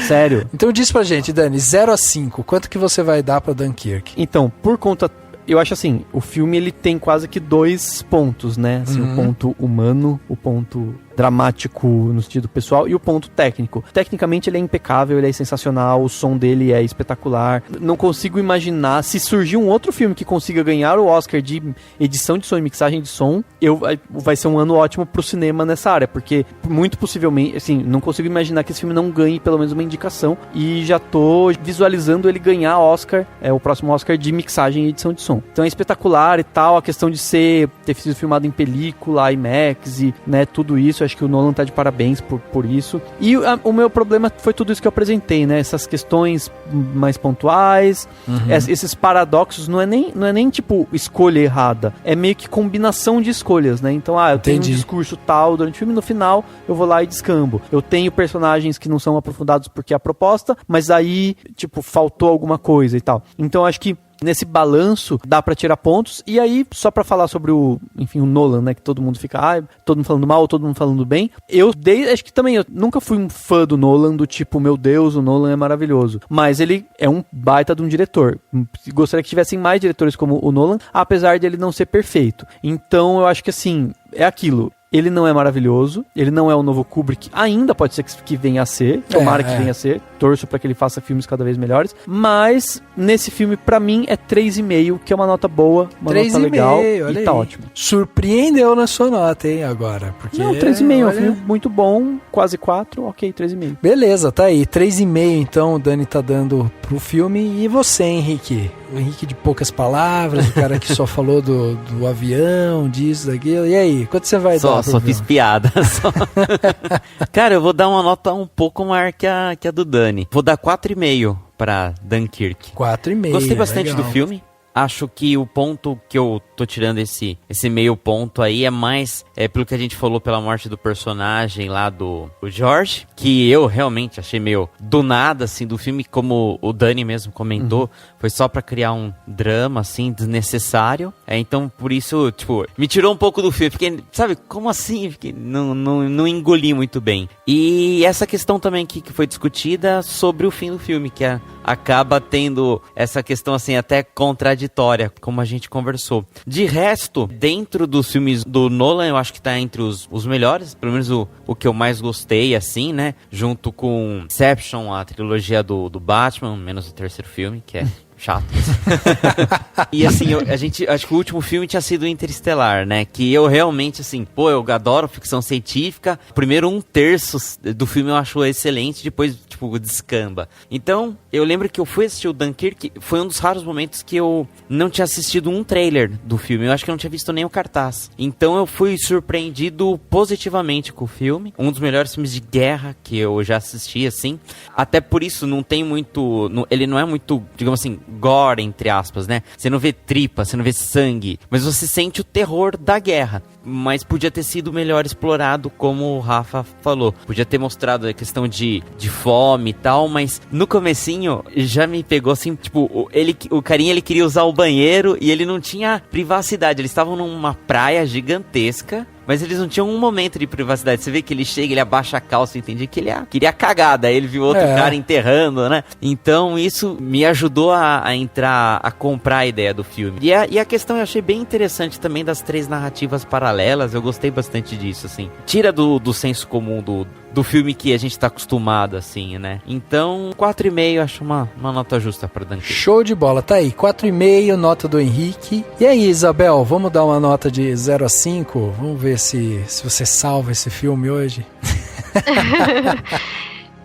Sério. Então diz pra gente, Dani, 0 a 5, quanto que você vai dar pra Dunkirk? Então, por conta... Eu acho assim, o filme ele tem quase que 2 pontos, né? Assim, o ponto humano, o ponto dramático no sentido pessoal e o ponto técnico. Tecnicamente ele é impecável, ele é sensacional, o som dele é espetacular. Não consigo imaginar, se surgir um outro filme que consiga ganhar o Oscar de edição de som e mixagem de som, vai ser um ano ótimo pro cinema nessa área, porque muito possivelmente, assim, não consigo imaginar que esse filme não ganhe pelo menos uma indicação e já tô visualizando ele ganhar Oscar, o próximo Oscar de mixagem e edição de som. Então é espetacular e tal, a questão de ter sido filmado em película, IMAX e, né, tudo isso, acho que o Nolan tá de parabéns por isso. E o meu problema foi tudo isso que eu apresentei, né? Essas questões mais pontuais, esses paradoxos, não é nem tipo escolha errada, é meio que combinação de escolhas, né? Então, eu tenho um discurso tal durante o filme, no final eu vou lá e descambo. Eu tenho personagens que não são aprofundados porque é a proposta, mas aí, tipo, faltou alguma coisa e tal. Então, acho que nesse balanço dá pra tirar pontos. E aí, só pra falar sobre o Nolan, né, que todo mundo fica, todo mundo falando mal, todo mundo falando bem. Acho que também, eu nunca fui um fã do Nolan, do tipo, meu Deus, o Nolan é maravilhoso. Mas ele é um baita de um diretor. Gostaria que tivessem mais diretores como o Nolan, apesar de ele não ser perfeito. Então, eu acho que assim, é aquilo. Ele não é maravilhoso, ele não é o novo Kubrick, ainda pode ser que venha a ser, tomara que venha a ser, torço pra que ele faça filmes cada vez melhores, mas nesse filme, pra mim, é 3,5, que é uma nota boa, uma nota legal, e tá ótimo. Surpreendeu na sua nota, hein, agora, porque... Não, 3,5, é um filme muito bom, quase 4, ok, 3,5. Beleza, tá aí, 3,5 então o Dani tá dando pro filme, e você, Henrique? O Henrique de poucas palavras, o cara que só falou do avião, disso, daquilo, e aí, quanto você vai dar? Só fiz piada. Cara, eu vou dar uma nota um pouco maior que a do Dani. Vou dar 4,5 pra Dunkirk. 4,5. Gostei bastante legal. do filme. Acho que o ponto que eu tô tirando esse meio ponto aí é mais pelo que a gente falou pela morte do personagem lá do George, que eu realmente achei meio do nada, assim, do filme, como o Dani mesmo comentou, foi só pra criar um drama, assim, desnecessário. Então, por isso, tipo, me tirou um pouco do filme. Fiquei, sabe, como assim? Não engoli muito bem. E essa questão também que foi discutida sobre o fim do filme, que acaba tendo essa questão, assim, até contraditória, como a gente conversou. De resto, dentro dos filmes do Nolan, eu acho que tá entre os melhores, pelo menos o que eu mais gostei, assim, né? Junto com Inception, a trilogia do Batman, menos o terceiro filme, que é chato. E assim, acho que o último filme tinha sido Interestelar, né? Que eu realmente, assim, eu adoro ficção científica. Primeiro 1/3 do filme eu acho excelente, depois, tipo, descamba. Então, eu lembro que eu fui assistir o Dunkirk, foi um dos raros momentos que eu não tinha assistido um trailer do filme. Eu acho que eu não tinha visto nem o cartaz. Então, eu fui surpreendido positivamente com o filme. Um dos melhores filmes de guerra que eu já assisti, assim. Até por isso, não tem muito... ele não é muito, digamos assim, gore, entre aspas, né? Você não vê tripa, você não vê sangue, mas você sente o terror da guerra. Mas podia ter sido melhor explorado, como o Rafa falou. Podia ter mostrado a questão de fome e tal, mas no comecinho já me pegou assim, tipo, o carinha, ele queria usar o banheiro e ele não tinha privacidade. Eles estavam numa praia gigantesca, mas eles não tinham um momento de privacidade. Você vê que ele chega, ele abaixa a calça, eu entendi que ele queria cagar. Daí ele viu outro cara enterrando, né? Então isso me ajudou a entrar, a comprar a ideia do filme. E a questão eu achei bem interessante também das 3 narrativas paralelas. Eu gostei bastante disso, assim. Tira do senso comum do filme que a gente tá acostumado, assim, né? Então, 4,5 acho uma nota justa pra Dunkirk. Show de bola, tá aí, 4,5, nota do Henrique. E aí, Isabel, vamos dar uma nota de 0 a 5? Vamos ver se você salva esse filme hoje.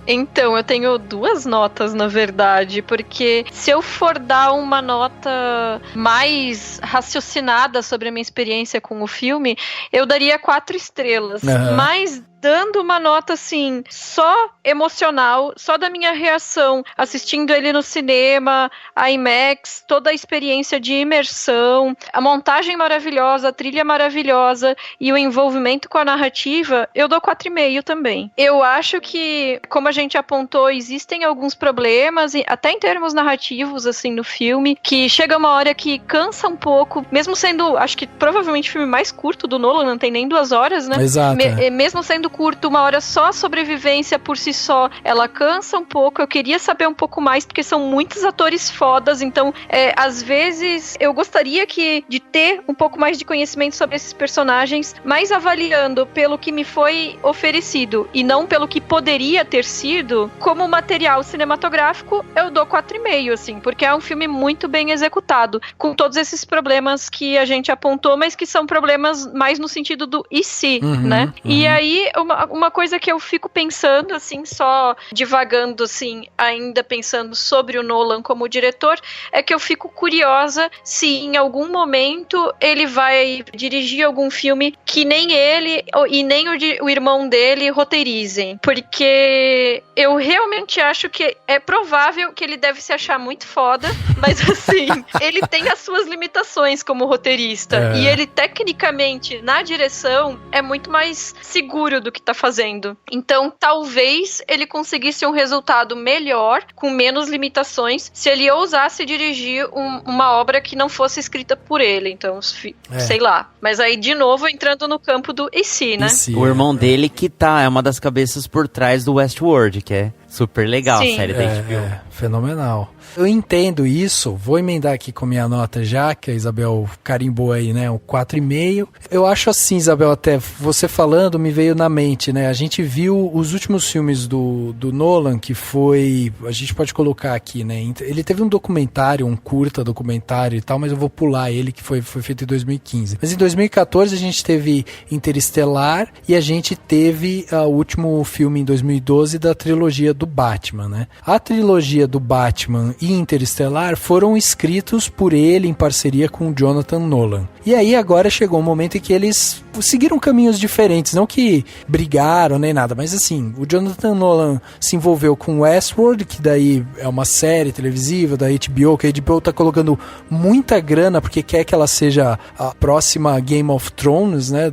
Então, eu tenho 2 notas, na verdade, porque se eu for dar uma nota mais raciocinada sobre a minha experiência com o filme, eu daria 4 estrelas. Mas dando uma nota, assim, só emocional, só da minha reação, assistindo ele no cinema, a IMAX, toda a experiência de imersão, a montagem maravilhosa, a trilha maravilhosa e o envolvimento com a narrativa, eu dou 4,5 também. Eu acho que, como a gente apontou, existem alguns problemas, até em termos narrativos, assim, no filme, que chega uma hora que cansa um pouco, mesmo sendo, acho que provavelmente o filme mais curto do Nolan, não tem nem 2 horas, né? Exato. Mesmo sendo curto, 1 hora só, a sobrevivência por si só, ela cansa um pouco. Eu queria saber um pouco mais, porque são muitos atores fodas, então, às vezes, eu gostaria de ter um pouco mais de conhecimento sobre esses personagens, mas avaliando pelo que me foi oferecido e não pelo que poderia ter sido, como material cinematográfico, eu dou 4,5, assim, porque é um filme muito bem executado, com todos esses problemas que a gente apontou, mas que são problemas mais no sentido do e se, né? E aí, uma coisa que eu fico pensando, assim, só divagando, assim, ainda pensando sobre o Nolan como diretor, é que eu fico curiosa se em algum momento ele vai dirigir algum filme que nem ele e nem o irmão dele roteirizem, porque eu realmente acho que é provável que ele deve se achar muito foda, mas assim, ele tem as suas limitações como roteirista, e ele tecnicamente, na direção, é muito mais seguro do que tá fazendo. Então, talvez ele conseguisse um resultado melhor, com menos limitações, se ele ousasse dirigir uma obra que não fosse escrita por ele. Então, sei lá. Mas aí, de novo, entrando no campo do AC, né? O irmão dele que é uma das cabeças por trás do Westworld, que é super legal. Sim. A série da HBO. Fenomenal. Eu entendo isso, vou emendar aqui com minha nota já, que a Isabel carimbou aí, né, um 4,5. Eu acho assim, Isabel, até você falando me veio na mente, né, a gente viu os últimos filmes do Nolan, que foi, a gente pode colocar aqui, né, ele teve um documentário, um curta documentário e tal, mas eu vou pular ele, que foi feito em 2015. Mas em 2014 a gente teve Interestelar e a gente teve o último filme em 2012 da trilogia do Batman, né. A trilogia do Batman e Interestelar foram escritos por ele em parceria com o Jonathan Nolan. E aí agora chegou um momento em que eles seguiram caminhos diferentes, não que brigaram nem nada, mas assim, o Jonathan Nolan se envolveu com Westworld, que daí é uma série televisiva da HBO, que a HBO tá colocando muita grana porque quer que ela seja a próxima Game of Thrones, né,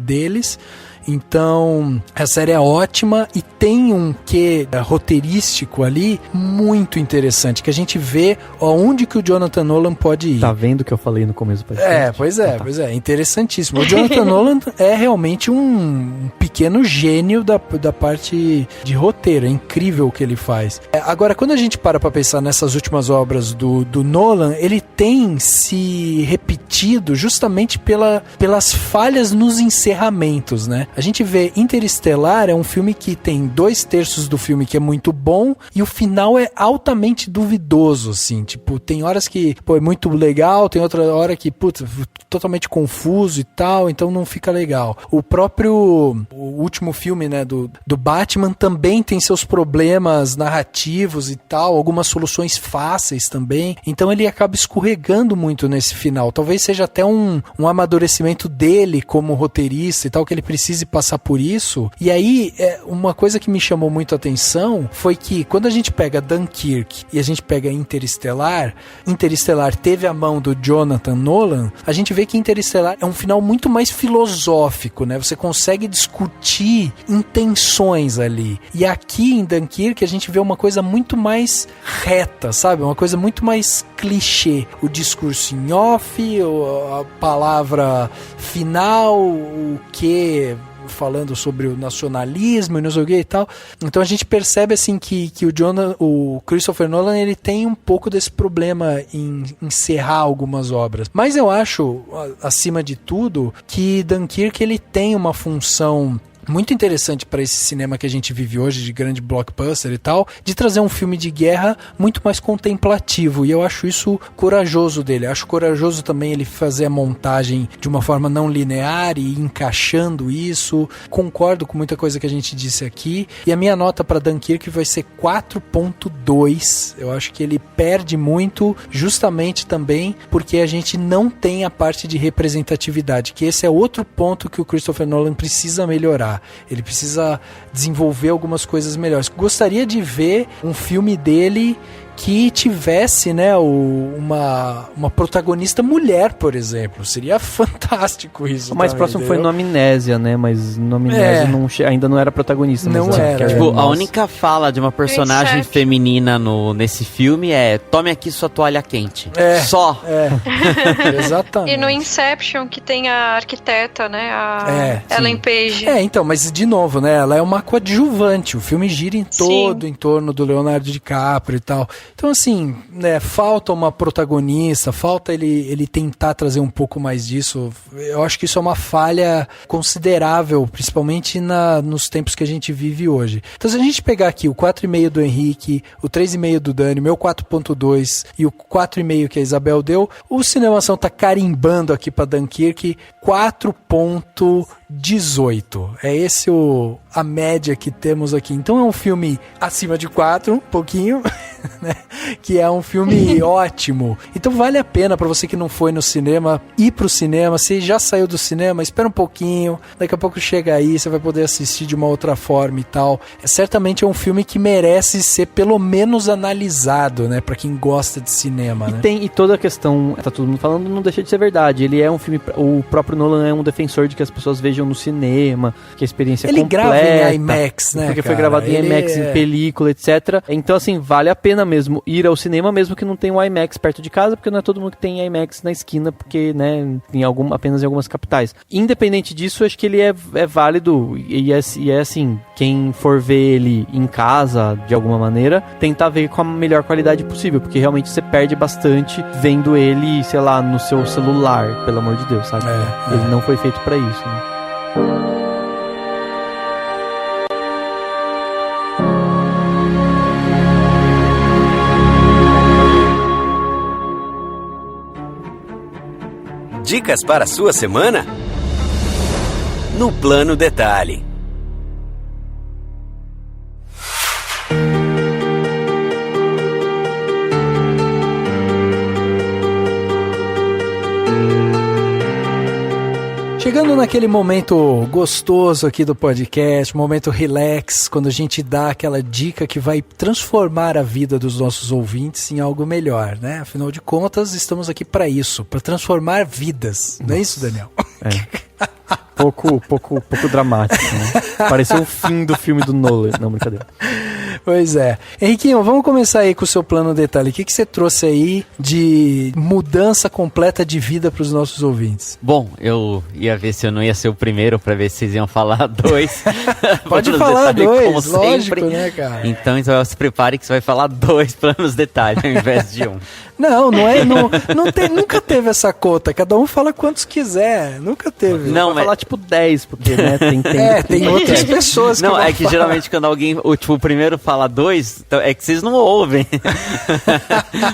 deles. Então, a série é ótima e tem um quê roteirístico ali muito interessante, que a gente vê aonde que o Jonathan Nolan pode ir. Tá vendo o que eu falei no começo do podcast? Pois é, interessantíssimo. O Jonathan Nolan é realmente um pequeno gênio da parte de roteiro, é incrível o que ele faz. Agora, quando a gente para pensar nessas últimas obras do Nolan, ele tem se repetido justamente pelas falhas nos encerramentos, né? A gente vê Interestelar, é um filme que tem 2/3 do filme que é muito bom e o final é altamente duvidoso, assim, tipo, tem horas que, é muito legal, tem outra hora que, totalmente confuso e tal, então não fica legal. O último filme, né, do Batman também tem seus problemas narrativos e tal, algumas soluções fáceis também, então ele acaba escorregando muito nesse final. Talvez seja até um amadurecimento dele como roteirista e tal, que ele precise passar por isso. E aí, uma coisa que me chamou muito a atenção foi que quando a gente pega Dunkirk e a gente pega Interestelar teve a mão do Jonathan Nolan, a gente vê que Interestelar é um final muito mais filosófico, né? Você consegue discutir intenções ali. E aqui em Dunkirk a gente vê uma coisa muito mais reta, sabe? Uma coisa muito mais clichê. O discurso em off, a palavra final, o que... falando sobre o nacionalismo e não sei o que e tal. Então a gente percebe assim que o Christopher Nolan, ele tem um pouco desse problema em encerrar algumas obras. Mas eu acho, acima de tudo, que Dunkirk ele tem uma função muito interessante para esse cinema que a gente vive hoje, de grande blockbuster e tal, de trazer um filme de guerra muito mais contemplativo, e eu acho isso corajoso dele. Acho corajoso também ele fazer a montagem de uma forma não linear e ir encaixando isso. Concordo com muita coisa que a gente disse aqui, e a minha nota para Dunkirk vai ser 4.2. Eu acho que ele perde muito, justamente também porque a gente não tem a parte de representatividade, que esse é outro ponto que o Christopher Nolan precisa melhorar. Ele precisa desenvolver algumas coisas melhores. Gostaria de ver um filme dele que tivesse, né, uma protagonista mulher, por exemplo. Seria fantástico isso. O mais também, próximo entendeu? foi no Amnésia, né? Mas no Amnésia ainda não era protagonista. Não era. Tipo, a única fala de uma personagem feminina nesse filme é: tome aqui sua toalha quente. Só. Exatamente. E no Inception, que tem a arquiteta, né? A Ellen Page. Então, mas de novo, né? Ela é uma coadjuvante. O filme gira em torno do Leonardo DiCaprio e tal. Então, assim, né, falta uma protagonista, falta ele tentar trazer um pouco mais disso. Eu acho que isso é uma falha considerável, principalmente nos tempos que a gente vive hoje. Então, se a gente pegar aqui o 4,5 do Henrique, o 3,5 do Dani, meu 4.2 e o 4,5 que a Isabel deu, o Cinemação tá carimbando aqui pra Dunkirk 4.18. É esse a média que temos aqui. Então é um filme acima de 4, um pouquinho, né? Que é um filme ótimo. Então vale a pena pra você que não foi no cinema, ir pro cinema. Se já saiu do cinema, espera um pouquinho, daqui a pouco chega aí, você vai poder assistir de uma outra forma e tal. Certamente é um filme que merece ser pelo menos analisado, né? Pra quem gosta de cinema, né? E toda a questão, tá todo mundo falando, não deixa de ser verdade. Ele é um filme, o próprio Nolan é um defensor de que as pessoas vejam no cinema, que a experiência é completa. Ele grava em IMAX, né, porque foi gravado em IMAX, em película, etc. Então, assim, vale a pena mesmo ir ao cinema, mesmo que não tenha um IMAX perto de casa, porque não é todo mundo que tem IMAX na esquina, porque, né, apenas em algumas capitais. Independente disso, acho que ele é válido e é assim, quem for ver ele em casa, de alguma maneira, tentar ver com a melhor qualidade possível, porque realmente você perde bastante vendo ele, sei lá, no seu celular, pelo amor de Deus, sabe? Ele não foi feito pra isso, né? Dicas para a sua semana? No Plano Detalhe. Chegando naquele momento gostoso aqui do podcast, momento relax, quando a gente dá aquela dica que vai transformar a vida dos nossos ouvintes em algo melhor, né? Afinal de contas, estamos aqui para isso, para transformar vidas. Não é isso, Daniel? É. Pouco dramático, né? Pareceu o fim do filme do Nolan. Não, brincadeira. Pois é. Henriquinho, vamos começar aí com o seu plano detalhe. O que você trouxe aí de mudança completa de vida para os nossos ouvintes? Bom, eu ia ver se eu não ia ser o primeiro para ver se vocês iam falar dois. Pode falar dois, lógico, né, cara? Então se prepare que você vai falar 2 planos detalhe ao invés de um. Não nunca teve essa conta. Cada um fala quantos quiser. Nunca teve. Não, vai falar tipo 10, porque, né, tem outras pessoas que não, é que geralmente quando alguém, o primeiro fala 2, então, é que vocês não ouvem.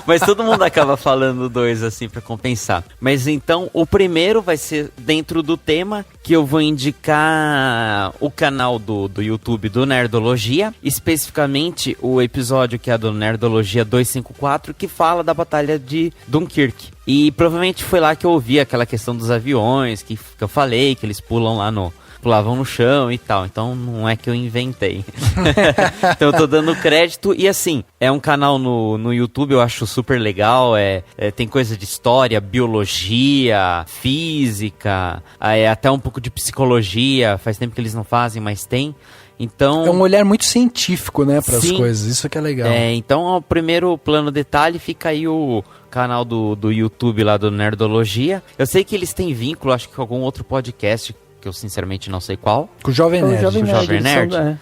Mas todo mundo acaba falando 2, assim, pra compensar. Mas então, o primeiro vai ser dentro do tema, que eu vou indicar o canal do YouTube do Nerdologia, especificamente o episódio que é do Nerdologia 254, que fala da Batalha de Dunkirk. E provavelmente foi lá que eu ouvi aquela questão dos aviões, que eu falei, que eles pulavam no chão e tal. Então não é que eu inventei. Então eu tô dando crédito. E assim, é um canal no YouTube, eu acho super legal. Tem coisa de história, biologia, física, até um pouco de psicologia. Faz tempo que eles não fazem, mas tem. Então, é um olhar muito científico, né, para as coisas. Isso que é legal. Então, o primeiro plano detalhe fica aí o canal do YouTube lá do Nerdologia. Eu sei que eles têm vínculo, acho que com algum outro podcast, que eu sinceramente não sei qual. Com o Jovem Nerd. Com o Jovem Nerd.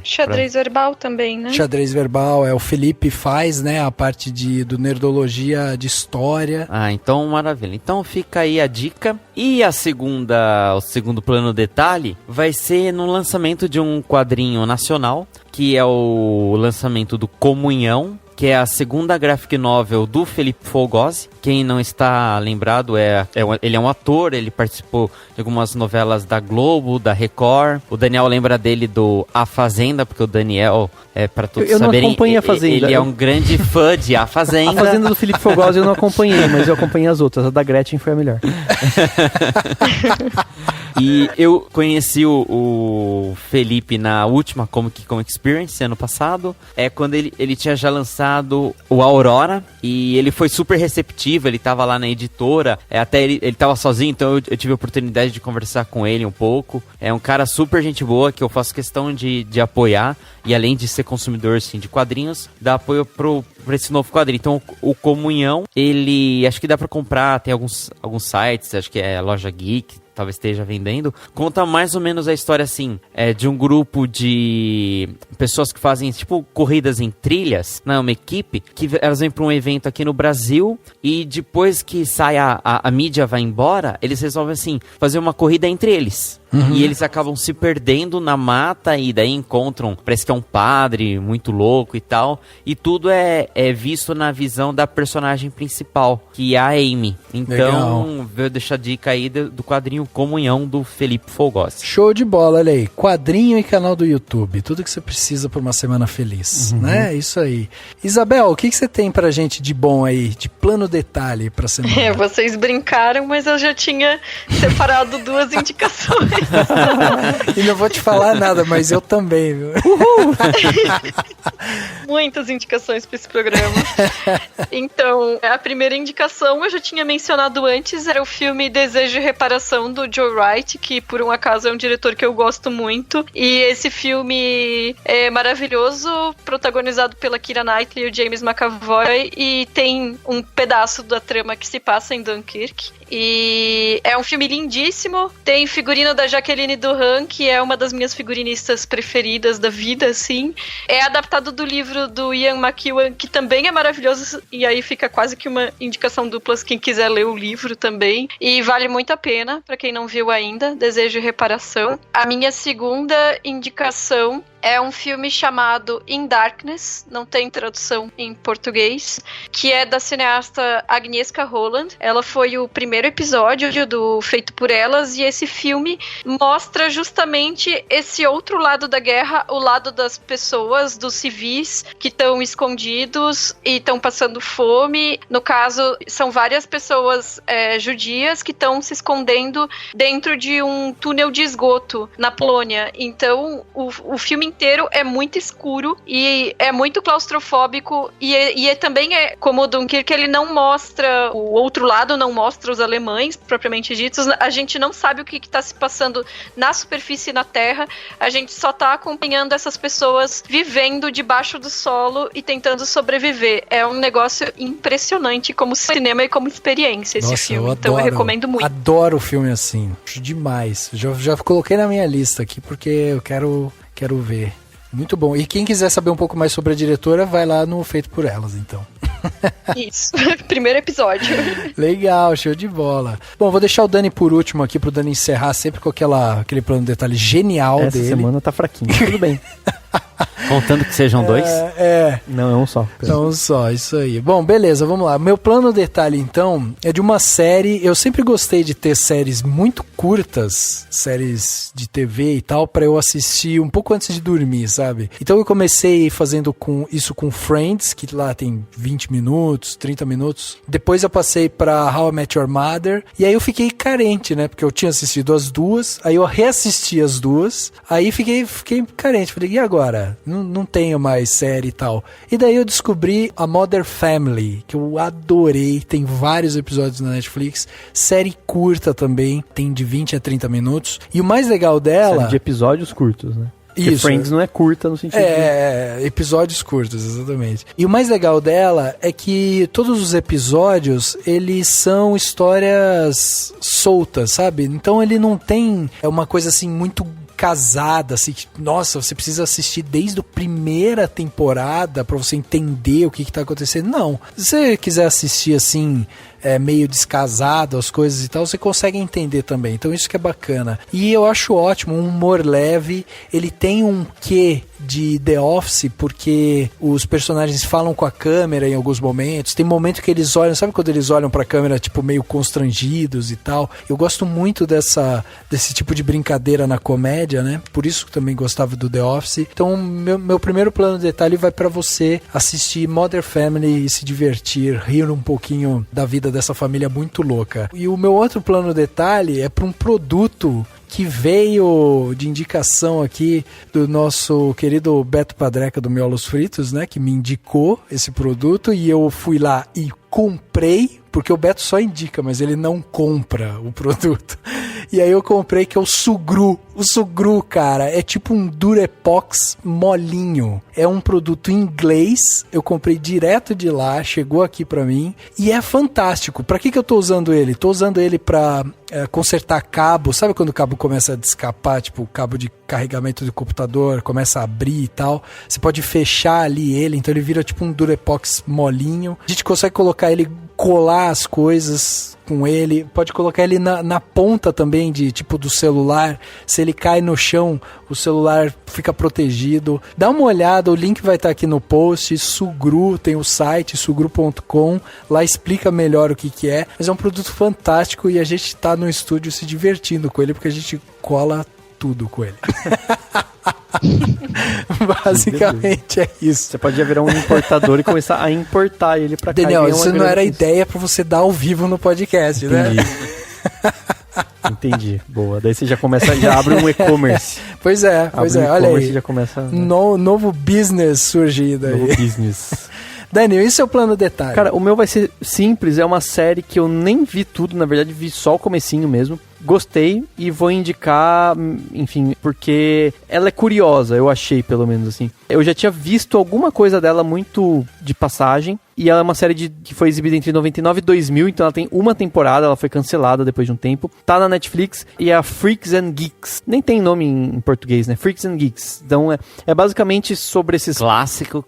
Xadrez verbal também, né? Xadrez verbal, o Felipe faz, né, a parte do Nerdologia de história. Então maravilha. Então fica aí a dica. E o segundo plano detalhe vai ser no lançamento de um quadrinho nacional, que é o lançamento do Comunhão, que é a segunda graphic novel do Felipe Fogozzi. Quem não está lembrado, ele é um ator, ele participou de algumas novelas da Globo, da Record. O Daniel lembra dele do A Fazenda, porque o Daniel, para todos saberem... Eu não acompanhei A Fazenda. Ele é um grande fã de A Fazenda. A Fazenda do Felipe Fogozzi eu não acompanhei, mas eu acompanhei as outras. A da Gretchen foi a melhor. E eu conheci o Felipe na última Comic Con Experience, ano passado. Quando ele tinha já lançado o Aurora, e ele foi super receptivo, ele tava lá na editora, até ele tava sozinho, então eu tive a oportunidade de conversar com ele um pouco. É um cara super gente boa, que eu faço questão de apoiar, e além de ser consumidor, sim, de quadrinhos, dá apoio pra esse novo quadrinho. Então o Comunhão, ele, acho que dá pra comprar, tem alguns sites, acho que é Loja Geek, talvez esteja vendendo, conta mais ou menos a história assim, de um grupo de pessoas que fazem tipo corridas em trilhas, né, uma equipe, que elas vêm para um evento aqui no Brasil, e depois que sai a mídia vai embora, eles resolvem assim, fazer uma corrida entre eles. E eles acabam se perdendo na mata e daí encontram, parece que é um padre muito louco e tal. E tudo é visto na visão da personagem principal, que é a Amy. Então, vou deixar a dica aí do quadrinho Comunhão do Felipe Fogossi. Show de bola, olha aí. Quadrinho e canal do YouTube. Tudo que você precisa para uma semana feliz, né? Isso aí. Isabel, o que você tem pra gente de bom aí, de plano detalhe pra semana? Vocês brincaram, mas eu já tinha separado 2 indicações. E não vou te falar nada, mas eu também, viu? Muitas indicações para esse programa. Então, a primeira indicação eu já tinha mencionado antes, era o filme Desejo e Reparação, do Joe Wright, que por um acaso é um diretor que eu gosto muito. E esse filme é maravilhoso, protagonizado pela Keira Knightley e o James McAvoy, e tem um pedaço da trama que se passa em Dunkirk. E é um filme lindíssimo, tem figurino da Jacqueline Duran, que é uma das minhas figurinistas preferidas da vida, assim. É adaptado do livro do Ian McEwan, que também é maravilhoso, e aí fica quase que uma indicação dupla quem quiser ler o livro também. E vale muito a pena, pra quem não viu ainda, Desejo e Reparação. A minha segunda indicação é um filme chamado In Darkness, não tem tradução em português, que é da cineasta Agnieszka Holland. Ela foi o primeiro episódio do Feito por Elas, e esse filme mostra justamente esse outro lado da guerra, o lado das pessoas, dos civis, que estão escondidos e estão passando fome. No caso, são várias pessoas judias que estão se escondendo dentro de um túnel de esgoto na Polônia. Então, o filme inteiro é muito escuro e é muito claustrofóbico, e também como o Dunkirk, ele não mostra o outro lado, não mostra os alemães propriamente ditos. A gente não sabe o que está se passando na superfície, na terra. A gente só está acompanhando essas pessoas vivendo debaixo do solo e tentando sobreviver. É um negócio impressionante como cinema e como experiência esse filme. Então eu recomendo muito. Adoro filme assim, acho demais. Já coloquei na minha lista aqui porque eu quero ver. Muito bom. E quem quiser saber um pouco mais sobre a diretora, vai lá no Feito por Elas, então. Isso, primeiro episódio. Legal, show de bola. Bom, vou deixar o Dani por último aqui, pro Dani encerrar sempre com aquele plano de detalhe genial dele. Essa semana tá fraquinho, tudo bem. Contando que sejam 2? Não, é um só. É um só, isso aí. Bom, beleza, vamos lá. Meu plano detalhe, então, é de uma série. Eu sempre gostei de ter séries muito curtas, séries de TV e tal, pra eu assistir um pouco antes de dormir, sabe? Então eu comecei fazendo isso com Friends, que lá tem 20 minutos, 30 minutos. Depois eu passei pra How I Met Your Mother, e aí eu fiquei carente, né? Porque eu tinha assistido as duas, aí eu reassisti as duas, aí fiquei carente. Falei, e agora? Não tenho mais série e tal. E daí eu descobri a Modern Family, que eu adorei, tem vários episódios na Netflix, série curta também, tem de 20 a 30 minutos, e o mais legal dela... Série de episódios curtos, né? Porque Isso. Friends não é curta no sentido episódios curtos, exatamente. E o mais legal dela é que todos os episódios, eles são histórias soltas, sabe? Então ele não tem uma coisa assim muito casada, assim, nossa, você precisa assistir desde a primeira temporada pra você entender o que tá acontecendo. Não, se você quiser assistir assim, meio descasado as coisas e tal, você consegue entender também, então isso que é bacana. E eu acho ótimo, um humor leve, ele tem um quê de The Office, porque os personagens falam com a câmera em alguns momentos, tem momento que eles olham, sabe quando eles olham pra câmera tipo meio constrangidos e tal? Eu gosto muito desse tipo de brincadeira na comédia, né? Por isso que também gostava do The Office. Então meu primeiro plano de detalhe vai pra você assistir Modern Family e se divertir, rir um pouquinho da vida dessa família muito louca. E o meu outro plano de detalhe é pra um produto que veio de indicação aqui do nosso querido Beto Padreca do Miolos Fritos, né, que me indicou esse produto e eu fui lá e comprei, porque o Beto só indica, mas ele não compra o produto. E aí eu comprei, que é o Sugru. O Sugru, cara, é tipo um Durepox molinho. É um produto inglês, eu comprei direto de lá, chegou aqui pra mim, e é fantástico. Pra que eu tô usando ele? Tô usando ele pra consertar cabo. Sabe quando o cabo começa a descapar, tipo o cabo de carregamento do computador, começa a abrir e tal? Você pode fechar ali ele, então ele vira tipo um Durepox molinho. A gente consegue colocar ele colar as coisas com ele, pode colocar ele na ponta também do celular. Se ele cai no chão, o celular fica protegido. Dá uma olhada, o link vai estar aqui no post. Sugru, tem o site sugru.com, lá explica melhor o que é, mas é um produto fantástico e a gente tá no estúdio se divertindo com ele, porque a gente cola tudo com ele. Basicamente é isso. Você podia virar um importador e começar a importar ele pra cá. Daniel, isso não era ideia pra você dar ao vivo no podcast, Entendi. né? Entendi. Boa. Daí você já abre um e-commerce. Pois é, olha aí. Já começa, né? Novo business surgindo aí. Novo business. Daniel, esse é o plano detalhe. Cara, o meu vai ser simples, é uma série que eu nem vi tudo, na verdade vi só o comecinho mesmo. Gostei e vou indicar, enfim, porque ela é curiosa, eu achei pelo menos assim. Eu já tinha visto alguma coisa dela muito de passagem, e ela é uma série que foi exibida entre 99 e 2000, então ela tem uma temporada, ela foi cancelada depois de um tempo. Tá na Netflix e é a Freaks and Geeks. Nem tem nome em português, né? Freaks and Geeks. Então é basicamente sobre esses... Clássico.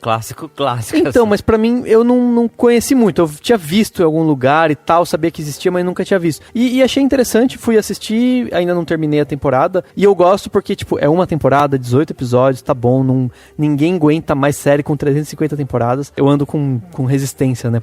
Então, mas pra mim, eu não conheci muito. Eu tinha visto em algum lugar e tal, sabia que existia, mas nunca tinha visto. E achei interessante, fui assistir, ainda não terminei a temporada, e eu gosto porque, é uma temporada, 18 episódios, tá bom, ninguém aguenta mais série com 350 temporadas. Eu ando com resistência, né,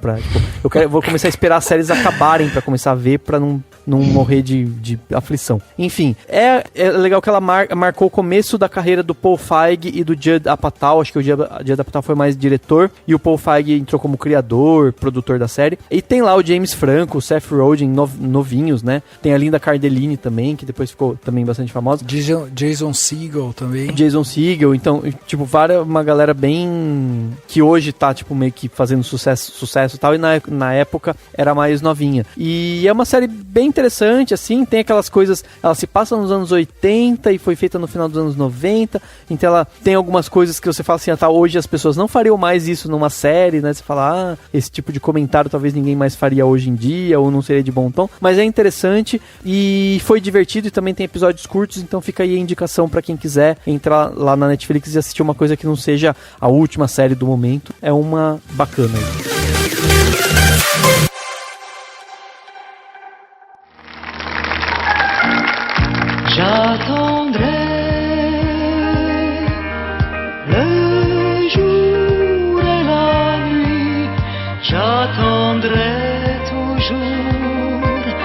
eu vou começar a esperar as séries acabarem pra começar a ver, pra não morrer de aflição. Enfim, é legal que ela marcou o começo da carreira do Paul Feig e do Judd Apatow. Acho que o Judd Apatow foi mais diretor, e o Paul Feig entrou como criador, produtor da série. E tem lá o James Franco, o Seth Rogen, novinhos, né? Tem a Linda Cardellini também, que depois ficou também bastante famosa. Jason Segel também. Jason Segel, então, uma galera bem... que hoje tá, meio que fazendo sucesso e tal, e na época era mais novinha. E é uma série bem interessante, assim, tem aquelas coisas... Ela se passa nos anos 80 e foi feita no final dos anos 90, então ela tem algumas coisas que você fala assim, hoje as pessoas não fariam mais isso numa série, né? Você fala, esse tipo de comentário talvez ninguém mais faria hoje em dia, ou não seria de bom tom, mas é interessante e foi divertido, e também tem episódios curtos, então fica aí a indicação pra quem quiser entrar lá na Netflix e assistir uma coisa que não seja a última série do momento. É uma bacana aí. J'attendrai le jour et la nuit, j'attendrai toujours.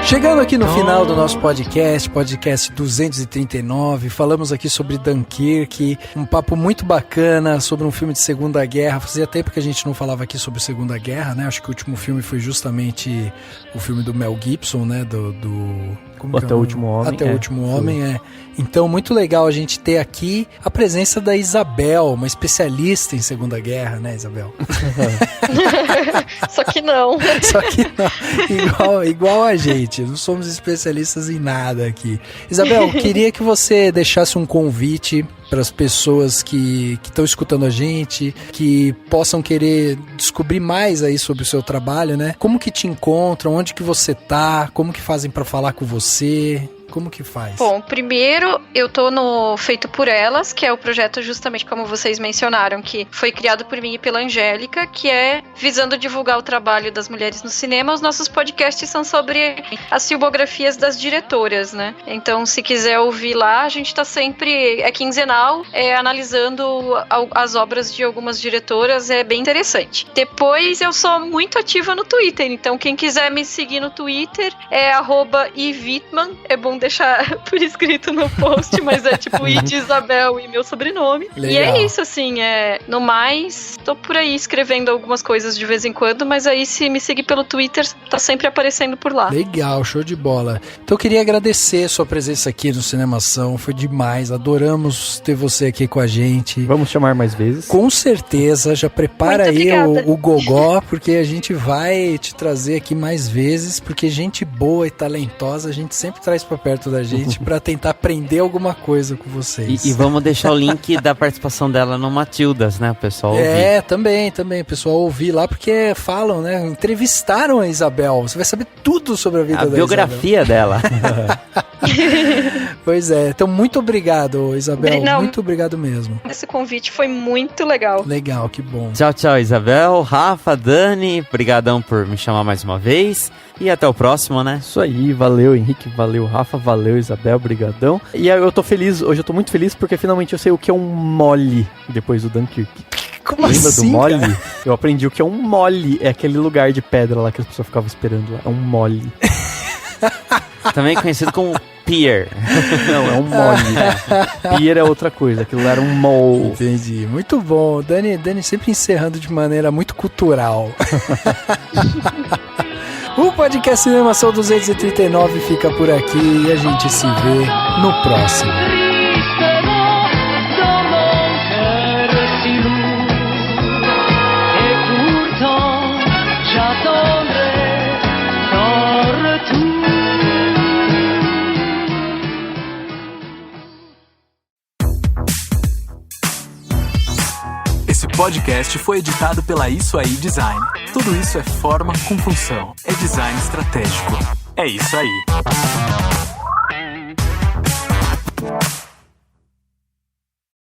Chegando aqui no final do nosso podcast 239, falamos aqui sobre Dunkirk, um papo muito bacana sobre um filme de Segunda Guerra. Fazia tempo que a gente não falava aqui sobre Segunda Guerra, né? Acho que o último filme foi justamente o filme do Mel Gibson, né? Até o Último Homem. Até o Último Homem, é. Então, muito legal a gente ter aqui a presença da Isabel, uma especialista em Segunda Guerra, né, Isabel? Só que não. Igual a gente, não somos especialistas em nada aqui. Isabel, queria que você deixasse um convite para as pessoas que estão escutando a gente, que possam querer descobrir mais aí sobre o seu trabalho, né? Como que te encontram, onde que você tá, como que fazem para falar com você... Como que faz? Bom, primeiro eu tô no Feito por Elas, que é o projeto justamente como vocês mencionaram, que foi criado por mim e pela Angélica, que é visando divulgar o trabalho das mulheres no cinema. Os nossos podcasts são sobre as filmografias das diretoras, né? Então, se quiser ouvir lá, a gente tá sempre, é quinzenal, analisando as obras de algumas diretoras, é bem interessante. Depois, eu sou muito ativa no Twitter, então quem quiser me seguir no Twitter é @ivitman, é bom deixar por escrito no post, mas é tipo I de Isabel e meu sobrenome. Legal. E é isso, assim, no mais, tô por aí escrevendo algumas coisas de vez em quando, mas aí se me seguir pelo Twitter, tá sempre aparecendo por lá. Legal, show de bola. Então eu queria agradecer a sua presença aqui no Cinemação, foi demais, adoramos ter você aqui com a gente. Vamos chamar mais vezes. Com certeza, já prepara aí o gogó, porque a gente vai te trazer aqui mais vezes, porque gente boa e talentosa a gente sempre traz pra perto da gente pra tentar aprender alguma coisa com vocês. E vamos deixar o link da participação dela no Matildas, né, o pessoal ouvir. Também, o pessoal ouvir lá, porque falam, né, entrevistaram a Isabel, você vai saber tudo sobre a vida da biografia Isabel. Dela. Pois é, então muito obrigado, Isabel. Não. Muito obrigado mesmo. Esse convite foi muito legal. Legal, que bom. Tchau, tchau, Isabel, Rafa, Dani, brigadão por me chamar mais uma vez. E até o próximo, né? Isso aí, valeu Henrique, valeu Rafa, valeu Isabel, brigadão. E eu tô feliz, hoje eu tô muito feliz porque finalmente eu sei o que é um mole depois do Dunkirk. Como Lembra assim, do mole? cara? Eu aprendi o que é um mole, é aquele lugar de pedra lá que as pessoas ficavam esperando lá, é um mole. Também conhecido como pier. Não, é um mole. Pier é outra coisa, aquilo lá era um mole. Entendi, muito bom. Dani sempre encerrando de maneira muito cultural. O podcast Cinemação 239 fica por aqui e a gente se vê no próximo. Esse podcast foi editado pela Isso Aí Design. Tudo isso é forma com função. É design estratégico. É isso aí.